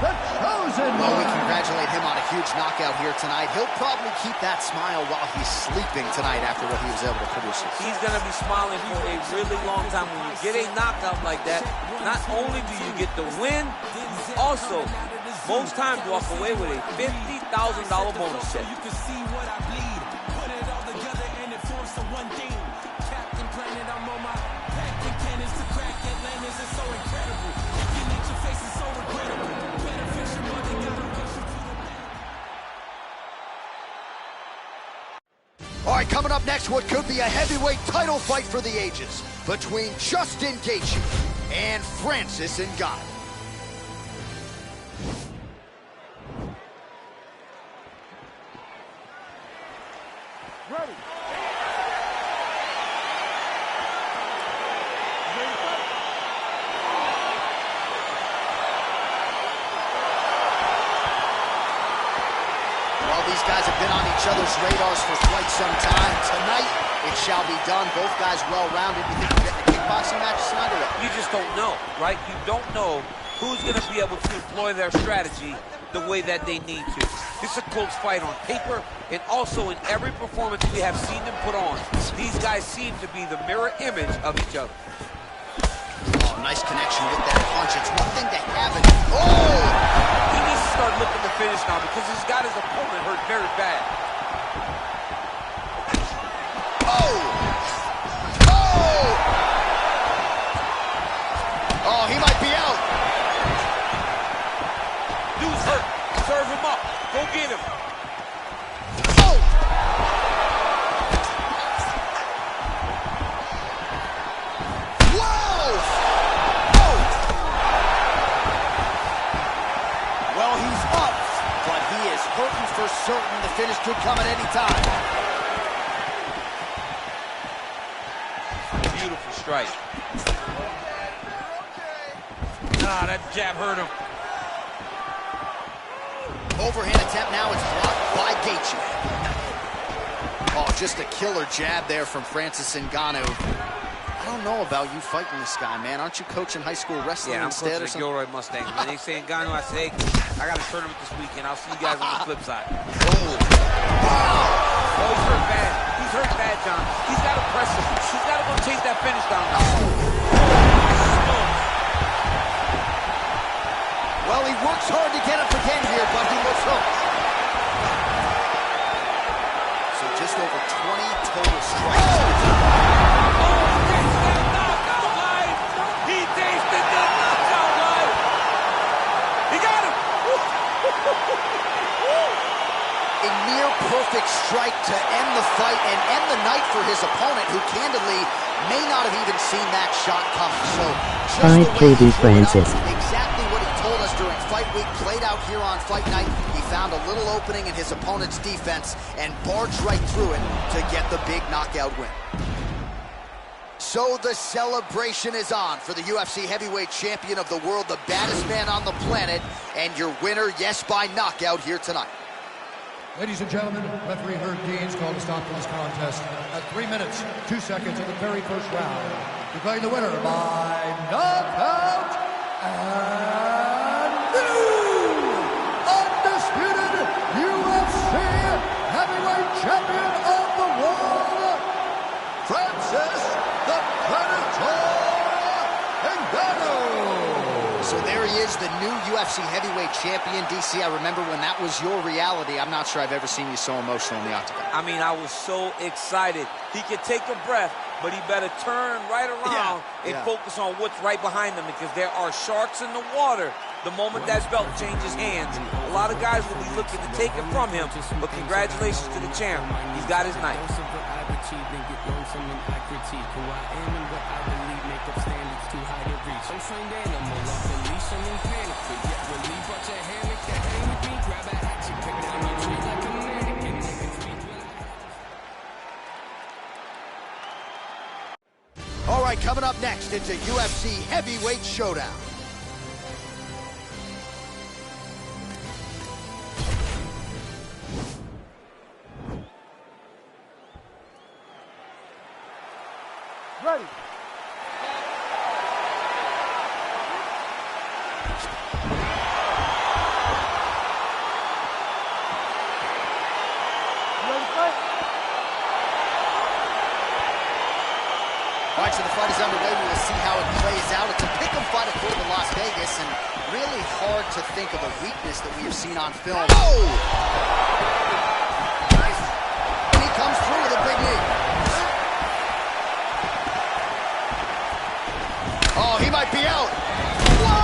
the chosen Well, we one. congratulate him on a huge knockout here tonight. He'll probably keep that smile while he's sleeping tonight after what he was able to produce. He's going to be smiling for a really long time. When you get a knockout like that, not only do you get the win, also, most times walk away with a $50,000 bonus check. You can see what I bleed. Put it all together and it forms the one thing. Captain Planet, I'm on my back. The cannons to crack it. Landings is so incredible. Looking at your face is so regrettable. Better fix your mother, gotta rush you to the... All right, coming up next, what could be a heavyweight title fight for the ages between Justin Gaethje and Francis Ngannou. Ready. Well, these guys have been on each other's radars for quite some time. Tonight, it shall be done. Both guys well-rounded. You think we're getting a kickboxing match tonight or what? You just don't know, right? You don't know who's going to be able to employ their strategy the way that they need to. This is a close fight on paper and also in every performance we have seen them put on. These guys seem to be the mirror image of each other. Oh, nice connection with that punch. It's one thing to have it. Oh! He needs to start looking to finish now because he's got his opponent hurt very bad. Oh! Oh! Oh, he might be out. Dude's hurt. Serve him up. Go get him. Oh! strike. Ah, that jab hurt him. Overhand attempt now, it's blocked by Gaethje. Oh, just a killer jab there from Francis Ngannou. I don't know about you fighting this guy, man. Aren't you coaching high school wrestling instead or something? Yeah, I'm coaching the Gilroy Mustangs. When they say Ngannou, I say, hey, I got a tournament this weekend. I'll see you guys on the flip side. Oh, he's hurt bad. He's hurt bad, John. He's got to press him. He's got to go chase that finish down. Well, he works hard to get up again here, but he looks hooked. So just over 20 total strikes. He tasted that knockout line. He got him. A near perfect strike to end the fight and end the night for his opponent, who candidly may not have even seen that shot coming. So just the way he Francis. Exactly what he told us during fight week played out here on fight night. He found a little opening in his opponent's defense and barged right through it to get the big knockout win. So the celebration is on for the UFC heavyweight champion of the world, the baddest man on the planet, and your winner, yes, by knockout here tonight. Ladies and gentlemen, referee Herb Dean's called to stop this contest at 3 minutes, 2 seconds of the very first round. Declaring the winner by knockout and new undisputed UFC heavyweight champion of the world, Francis the Predator Ngannou. So there he is, the new UFC heavyweight champion. DC, I remember when that was your reality. I'm not sure I've ever seen you so emotional in the octagon. I mean, I was so excited. He could take a breath, but he better turn right around and focus on what's right behind him, because there are sharks in the water the moment that belt changes hands. A lot of guys will be looking to take it from him, but congratulations to the champ. He's got his night. All right, coming up next, it's a UFC heavyweight showdown. Ready. All right, so the fight is underway. We will see how it plays out. It's a pick'em fight according to Las Vegas, and really hard to think of a weakness that we have seen on film. Oh! Nice. And he comes through with a big knee. Oh, he might be out. Whoa!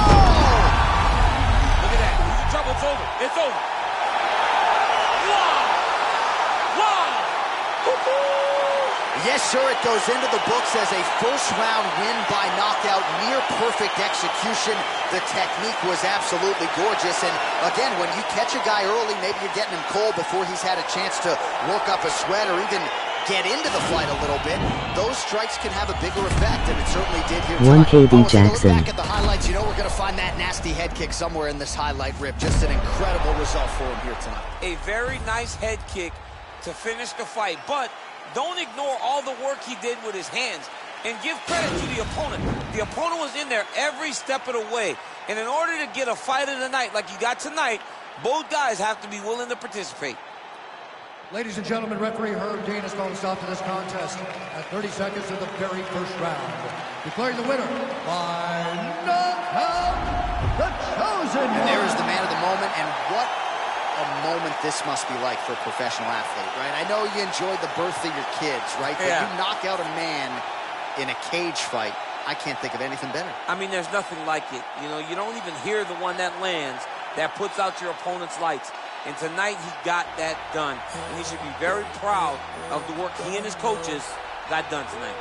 Look at that. He's in trouble. It's over. It's over. Wow! Wow! Yes, sir, it goes into the books as a first-round win by knockout, near-perfect execution. The technique was absolutely gorgeous, and again, when you catch a guy early, maybe you're getting him cold before he's had a chance to work up a sweat or even get into the fight a little bit, those strikes can have a bigger effect, and it certainly did here tonight. 1KB Jackson. Look back at the highlights, you know we're going to find that nasty head kick somewhere in this highlight rip. Just an incredible result for him here tonight. A very nice head kick to finish the fight, but don't ignore all the work he did with his hands, and give credit to the opponent. The opponent was in there every step of the way, and in order to get a fight of the night like you got tonight, both guys have to be willing to participate. Ladies and gentlemen, referee Herb Dean has called a stop to this contest at 30 seconds of the very first round. Declaring the winner by knockout, the chosen one. And there is the man of the moment, and what a moment this must be like for a professional athlete, right? I know you enjoyed the birth of your kids, right? But you knock out a man in a cage fight, I can't think of anything better. I mean, there's nothing like it. You know, you don't even hear the one that lands that puts out your opponent's lights. And tonight he got that done. And he should be very proud of the work he and his coaches got done tonight.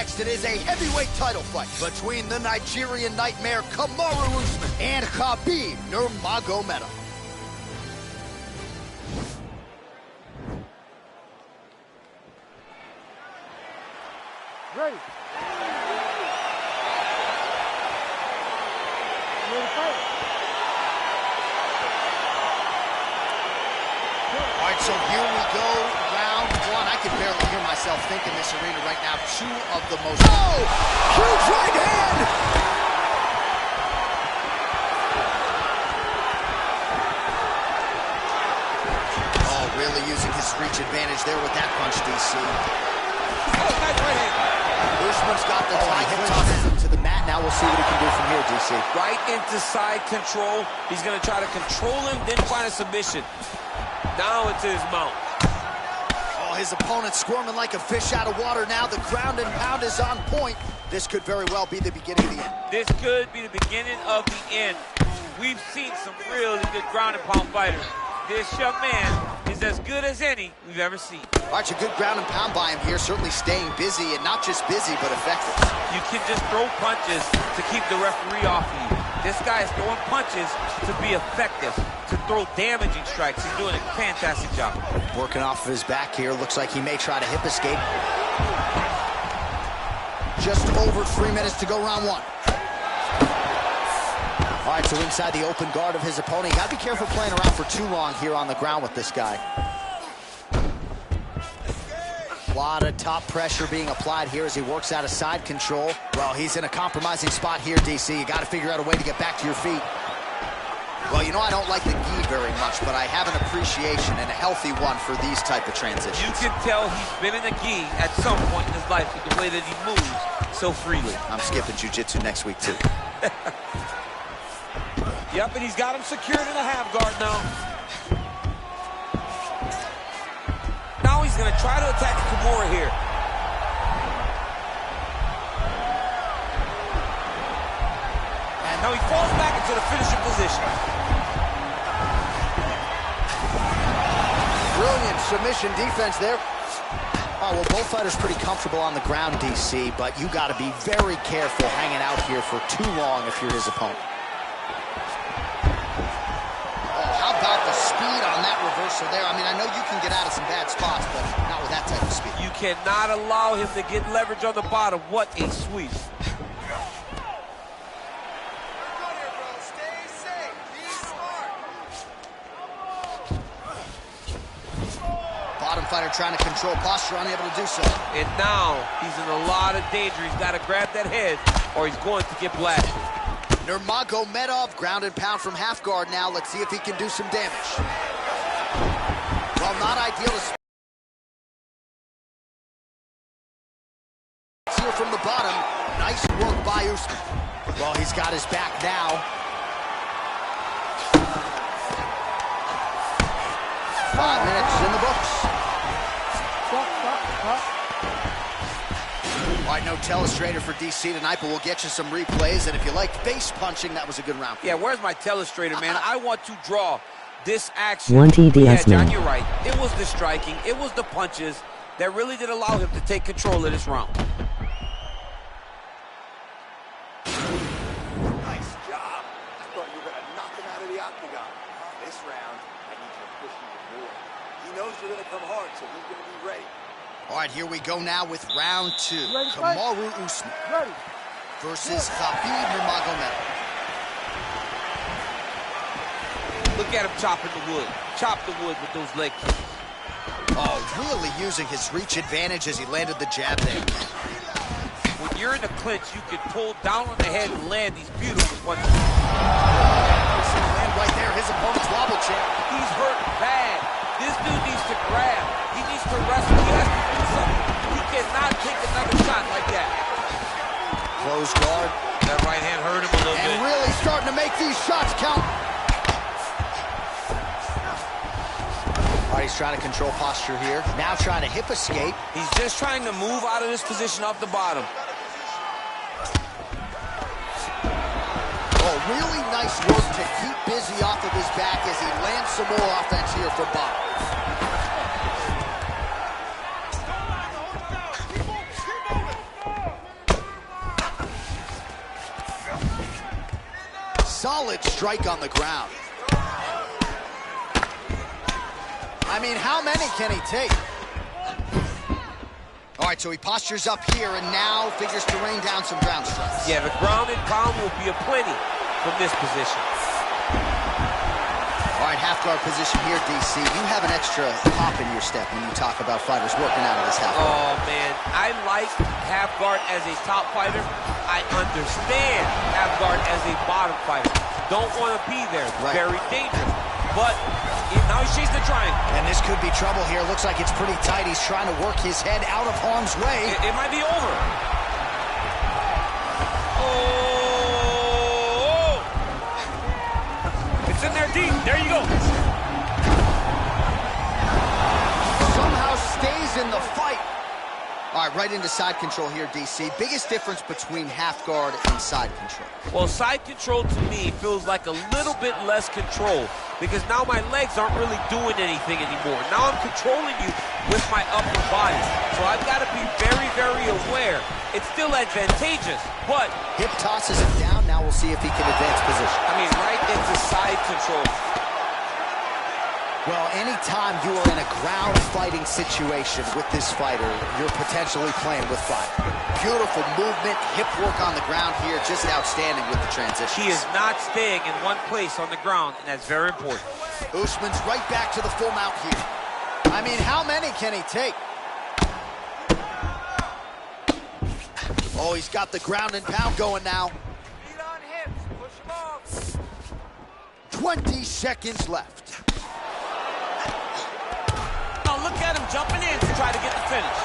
next, it is a heavyweight title fight between the Nigerian Nightmare Kamaru Usman and Khabib Nurmagomedov. Ready. Ready to fight. All right, so here we go, round one. I can barely hear myself think in this arena right now. Two of the most... Oh! Huge right hand! Oh, really using his reach advantage there with that punch, DC. Oh, nice right hand. Usman's got the tie clinch to the mat. Now we'll see what he can do from here, DC. Right into side control. He's going to try to control him, then find a submission. Now into his mount. Oh, his opponent squirming like a fish out of water now. The ground and pound is on point. This could very well be the beginning of the end. This could be the beginning of the end. We've seen some really good ground and pound fighters. This young man is as good as any we've ever seen. All right, a good ground and pound by him here, certainly staying busy, and not just busy, but effective. You can just throw punches to keep the referee off of you. This guy is throwing punches to be effective, to throw damaging strikes. He's doing a fantastic job. Working off of his back here, looks like he may try to hip escape. Just over 3 minutes to go, round one. All right, so inside the open guard of his opponent. You gotta be careful playing around for too long here on the ground with this guy. A lot of top pressure being applied here as he works out of side control. Well, he's in a compromising spot here, DC. You gotta figure out a way to get back to your feet. Well, you know I don't like the gi very much, but I have an appreciation and a healthy one for these type of transitions. You can tell he's been in the gi at some point in his life with the way that he moves so freely. I'm skipping jiu-jitsu next week, too. Yep, and he's got him secured in a half guard now. Now he's going to try to attack Kimura here. And now he falls back into the finishing position. Brilliant submission defense there. Oh, well, both fighters pretty comfortable on the ground, DC, but you got to be very careful hanging out here for too long if you're his opponent. How about the speed on that reversal there? I mean, I know you can get out of some bad spots, but not with that type of speed. You cannot allow him to get leverage on the bottom. What a sweep. Bottom fighter trying to control posture, unable to do so. And now he's in a lot of danger. He's got to grab that head or he's going to get blasted. Nurmagomedov, ground and pound from half guard now. Let's see if he can do some damage. Well, not ideal to here from the bottom. Nice work by Usman. Well, he's got his back now. 5 minutes in the books. All right, no telestrator for DC tonight, but we'll get you some replays. And if you like face punching, that was a good round. Yeah, where's my telestrator, man? I want to draw this action. One TDS, yeah, John, man. you're right. It was the striking. It was the punches that really did allow him to take control of this round. Nice job. I thought you were going to knock him out of the octagon. This round, I need you to push him more. He knows you're going to come hard, so he's going to be ready. All right, here we go now with round two. Kamaru Usman versus Khabib Nurmagomedov. Look at him chopping the wood. Chop the wood with those leg kicks. Oh, really using his reach advantage as he landed the jab there. When you're in the clinch, you can pull down on the head and land these beautiful punches. And right there, his opponent's wobble champ. He's hurt bad. This dude needs to grab. He needs to wrestle. He has to do something. He cannot take another shot like that. Close guard. That right hand hurt him a little bit. And really starting to make these shots count. All right, he's trying to control posture here. Now trying to hip escape. He's just trying to move out of this position off the bottom. Oh, really nice work to keep busy off of his back as he lands some more offense here from bottom. solid strike on the ground. I mean, how many can he take? All right, so he postures up here and now figures to rain down some ground strikes. Yeah, the ground and pound will be aplenty from this position. All right, half guard position here, DC. You have an extra hop in your step when you talk about fighters working out of this half guard. Oh, man, I like half guard as a top fighter. I understand half guard as a bottom fighter. Don't want to be there. Right. Very dangerous. But now he's chasing the triangle. And this could be trouble here. Looks like it's pretty tight. He's trying to work his head out of harm's way. It might be over. Oh! It's in there deep. There you go. Somehow stays in the fight. All right, right into side control here, DC. Biggest difference between half guard and side control? Well, side control to me feels like a little bit less control because now my legs aren't really doing anything anymore. Now I'm controlling you with my upper body. So I've got to be very, very aware. It's still advantageous, but... Hip tosses him down. Now we'll see if he can advance position. I mean, right into side control. Well, anytime you are in a ground fighting situation with this fighter, you're potentially playing with fire. Beautiful movement, hip work on the ground here, just outstanding with the transition. He is not staying in one place on the ground, and that's very important. Usman's right back to the full mount here. I mean, how many can he take? Oh, he's got the ground and pound going now. Feet on hips, push him off. 20 seconds left. Look at him jumping in to try to get the finish.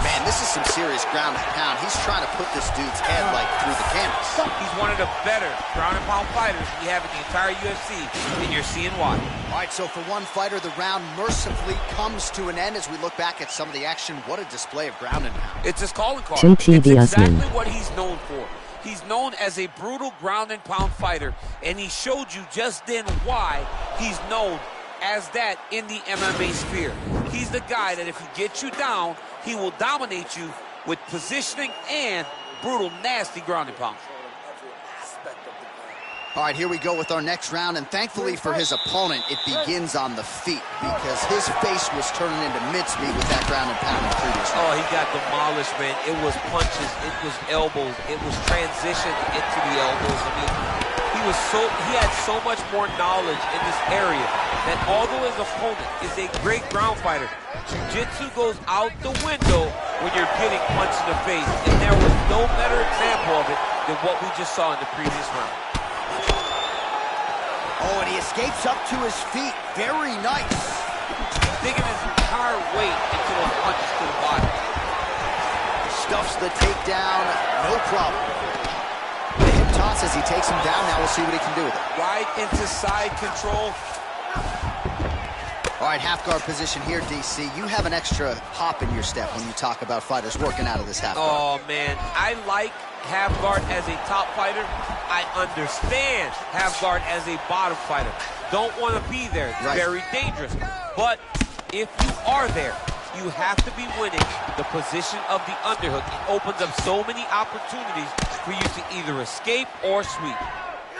Man, this is some serious ground and pound. He's trying to put this dude's head like through the canvas. He's one of the better ground and pound fighters we have in the entire UFC, and you're seeing why. All right, so for one fighter, the round mercifully comes to an end as we look back at some of the action. What a display of ground and pound. It's his calling card. JT It's exactly Osman. what he's known for. He's known as a brutal ground and pound fighter, and he showed you just then why he's known as that in the MMA sphere. He's the guy that if he gets you down, he will dominate you with positioning and brutal, nasty ground and pound. All right, here we go with our next round, and thankfully for his opponent, it begins on the feet because his face was turning into mincemeat with that ground and pound in the previous round. Oh, he got demolished, man. It was punches, it was elbows, it was transition into the elbows. I mean, he had so much more knowledge in this area that although his opponent is a great ground fighter, jiu-jitsu goes out the window when you're getting punched in the face, and there was no better example of it than what we just saw in the previous round. Oh, and he escapes up to his feet. Very nice. Digging his entire weight into those punches to the body. Stuffs the takedown, no problem. The hip toss as he takes him down. Now we'll see what he can do with it. Right into side control. All right, half guard position here, DC. You have an extra hop in your step when you talk about fighters working out of this half guard. Oh, man. I like half guard as a top fighter. I understand half guard as a bottom fighter. Don't want to be there. It's very dangerous. But if you are there, you have to be winning the position of the underhook. It opens up so many opportunities for you to either escape or sweep.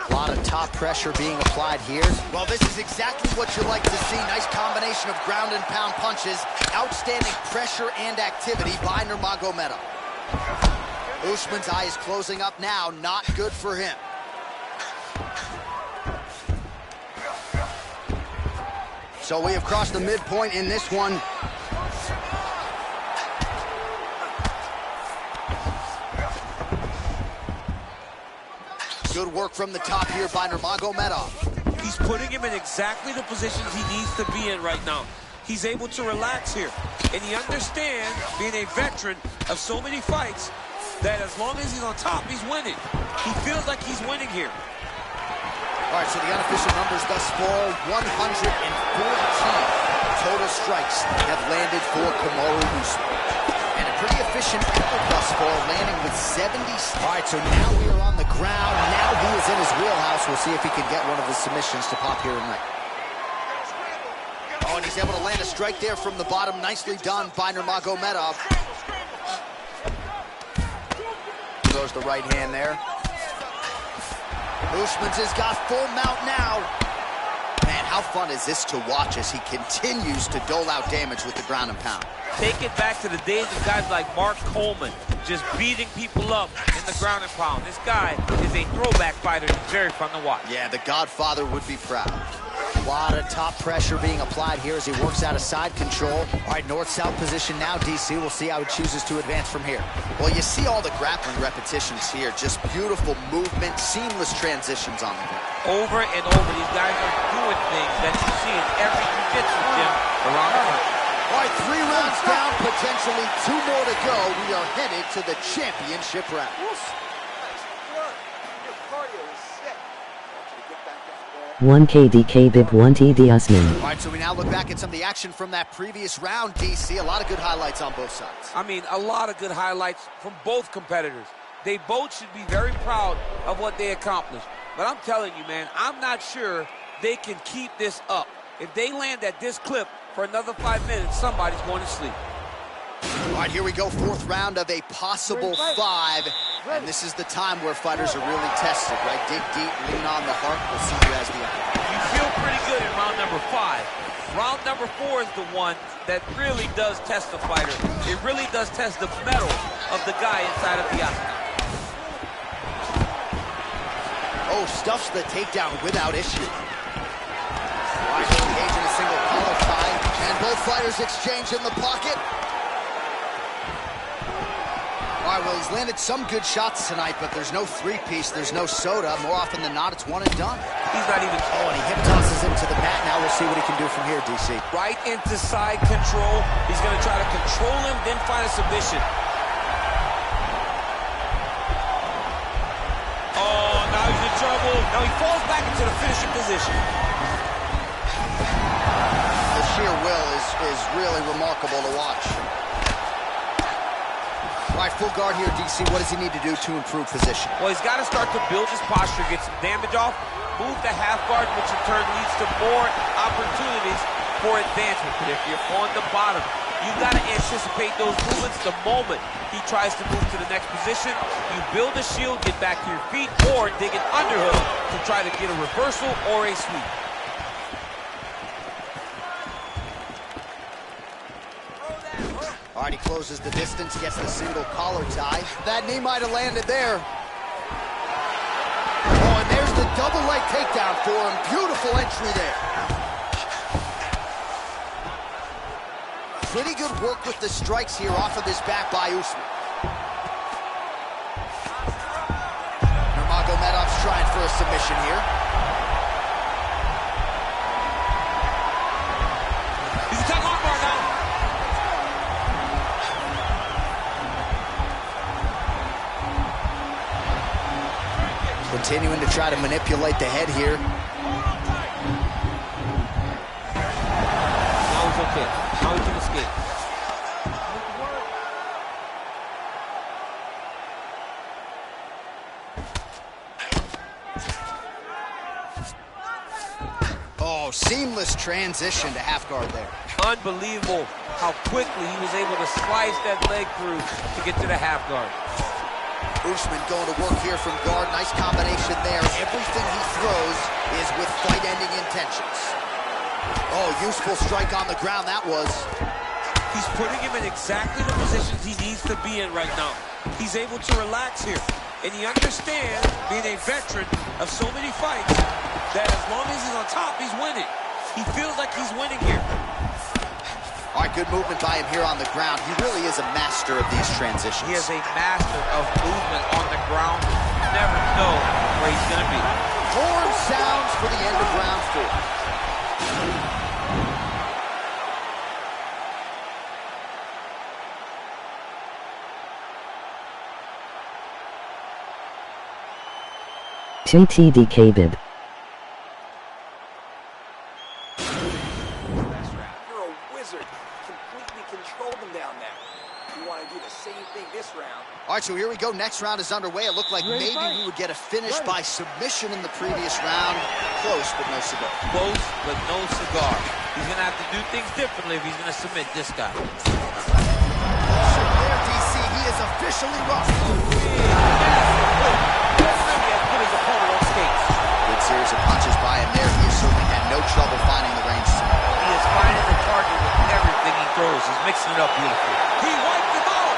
A lot of top pressure being applied here. Well, this is exactly what you like to see. Nice combination of ground and pound punches. Outstanding pressure and activity by Nurmagomedov. Usman's eye is closing up now. Not good for him. So we have crossed the midpoint in this one. Good work from the top here by Nurmagomedov. He's putting him in exactly the positions he needs to be in right now. He's able to relax here. And he understands, being a veteran of so many fights, that as long as he's on top, he's winning. He feels like he's winning here. All right, so the unofficial numbers thus far, 114 total strikes have landed for Kamaru Usman. And a pretty efficient effort thus far, landing with 70. All right, so now we are on the ground. Now he is in his wheelhouse. We'll see if he can get one of his submissions to pop here tonight. Oh, and he's able to land a strike there from the bottom. Nicely done by Nurmagomedov. Goes the right hand there. Usman's has got full mount now. Man, how fun is this to watch as he continues to dole out damage with the ground and pound. Take it back to the days of guys like Mark Coleman, just beating people up in the ground and pound. This guy is a throwback fighter. He's very fun to watch. Yeah, the Godfather would be proud. A lot of top pressure being applied here as he works out of side control. All right, north-south position now, DC. We'll see how he chooses to advance from here. Well, you see all the grappling repetitions here. Just beautiful movement, seamless transitions on the ground. Over and over, these guys are doing things that you see in every jiu-jitsu gym around the country. All right, 3 rounds down, potentially 2 more to go. We are headed to the championship round. Nice work. Your cardio is sick. I want you to get back out there. 1 KD Khabib 1 TD Usman. All right, so we now look back at some of the action from that previous round, DC. A lot of good highlights on both sides. I mean, a lot of good highlights from both competitors. They both should be very proud of what they accomplished. But I'm telling you, man, I'm not sure they can keep this up. If they land at this clip for another 5 minutes, somebody's going to sleep. All right, here we go, 4th round of a possible 5. And this is the time where fighters are really tested, right? Dig deep, lean on the heart. We'll see who has the upper hand. You feel pretty good in round number 5. Round number 4 is the one that really does test the fighter. It really does test the mettle of the guy inside of the octagon. Oh, stuffs the takedown without issue. All right, engaging a single collar tie. And both fighters exchange in the pocket. All right, well, he's landed some good shots tonight, but there's no 3-piece, there's no soda. More often than not, it's one and done. He's not even... Oh, and he hip tosses him to the mat. Now we'll see what he can do from here, DC. Right into side control. He's going to try to control him, then find a submission. Oh, now he's in trouble. Now he falls back into the finishing position. The sheer will is really remarkable to watch. All right, full guard here, DC. What does he need to do to improve position? Well, he's got to start to build his posture, get some damage off, move to half guard, which in turn leads to more opportunities for advancement. But if you're on the bottom, you've got to anticipate those movements the moment he tries to move to the next position. You build a shield, get back to your feet, or dig an underhook to try to get a reversal or a sweep. All right, he closes the distance, gets the single collar tie. That knee might have landed there. Oh, and there's the double leg takedown for him. Beautiful entry there. Pretty good work with the strikes here off of this back by Usman. Nurmagomedov's trying for a submission here. He's attacking armbar now. Continuing to try to manipulate the head here. Now he's okay. Now he can escape. Oh, seamless transition to half guard there. Unbelievable how quickly he was able to slice that leg through to get to the half guard. Usman going to work here from guard. Nice combination there. Everything he throws is with fight-ending intentions. Oh, useful strike on the ground, that was. He's putting him in exactly the positions he needs to be in right now. He's able to relax here. And he understands, being a veteran of so many fights, that as long as he's on top, he's winning. He feels like he's winning here. All right, good movement by him here on the ground. He really is a master of these transitions. He is a master of movement on the ground. You never know where he's going to be. Horn sounds for the end of round 4. 2 TD Khabib. All right, so here we go. Next round is underway. It looked like maybe we would get a finish by submission in the previous round. Close, but no cigar. Close, but no cigar. He's going to have to do things differently if he's going to submit this guy. There, DC, he is officially roughed. That's really as good as opponent on skates. series of punches by him there. He has certainly had no trouble finding the range tonight. He is finding the target with everything he throws. He's mixing it up beautifully. He wiped him out.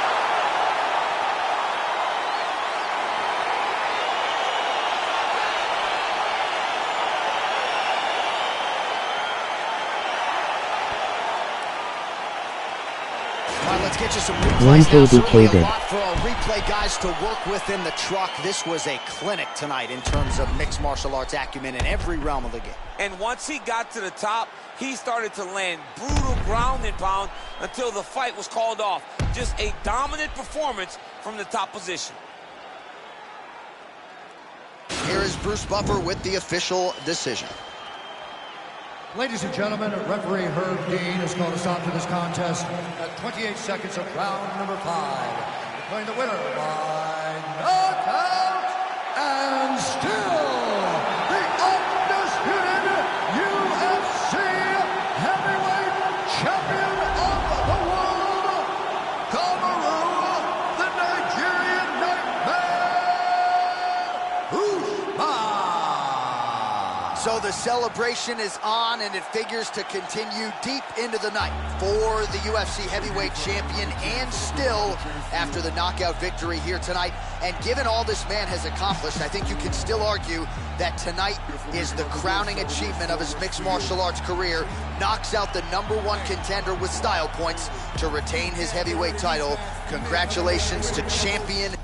All right, let's get you some replays now. Certainly a KD. lot for our replay guys to work with in the truck. This was a clinic tonight in terms of mixed martial arts acumen in every realm of the game. And once he got to the top, he started to land brutal ground and pound until the fight was called off. Just a dominant performance from the top position. Here is Bruce Buffer with the official decision. Ladies and gentlemen, referee Herb Dean has called a stop to this contest at 28 seconds of round number 5. Declaring the winner by knockout and still the undisputed UFC heavyweight champion of the world, Kamaru, the Nigerian Nightmare, Usman. So the celebration is on, and it figures to continue deep into the night for the UFC heavyweight champion, and still after the knockout victory here tonight. And given all this man has accomplished, I think you can still argue that tonight is the crowning achievement of his mixed martial arts career. Knocks out the #1 contender with style points to retain his heavyweight title. Congratulations to champion.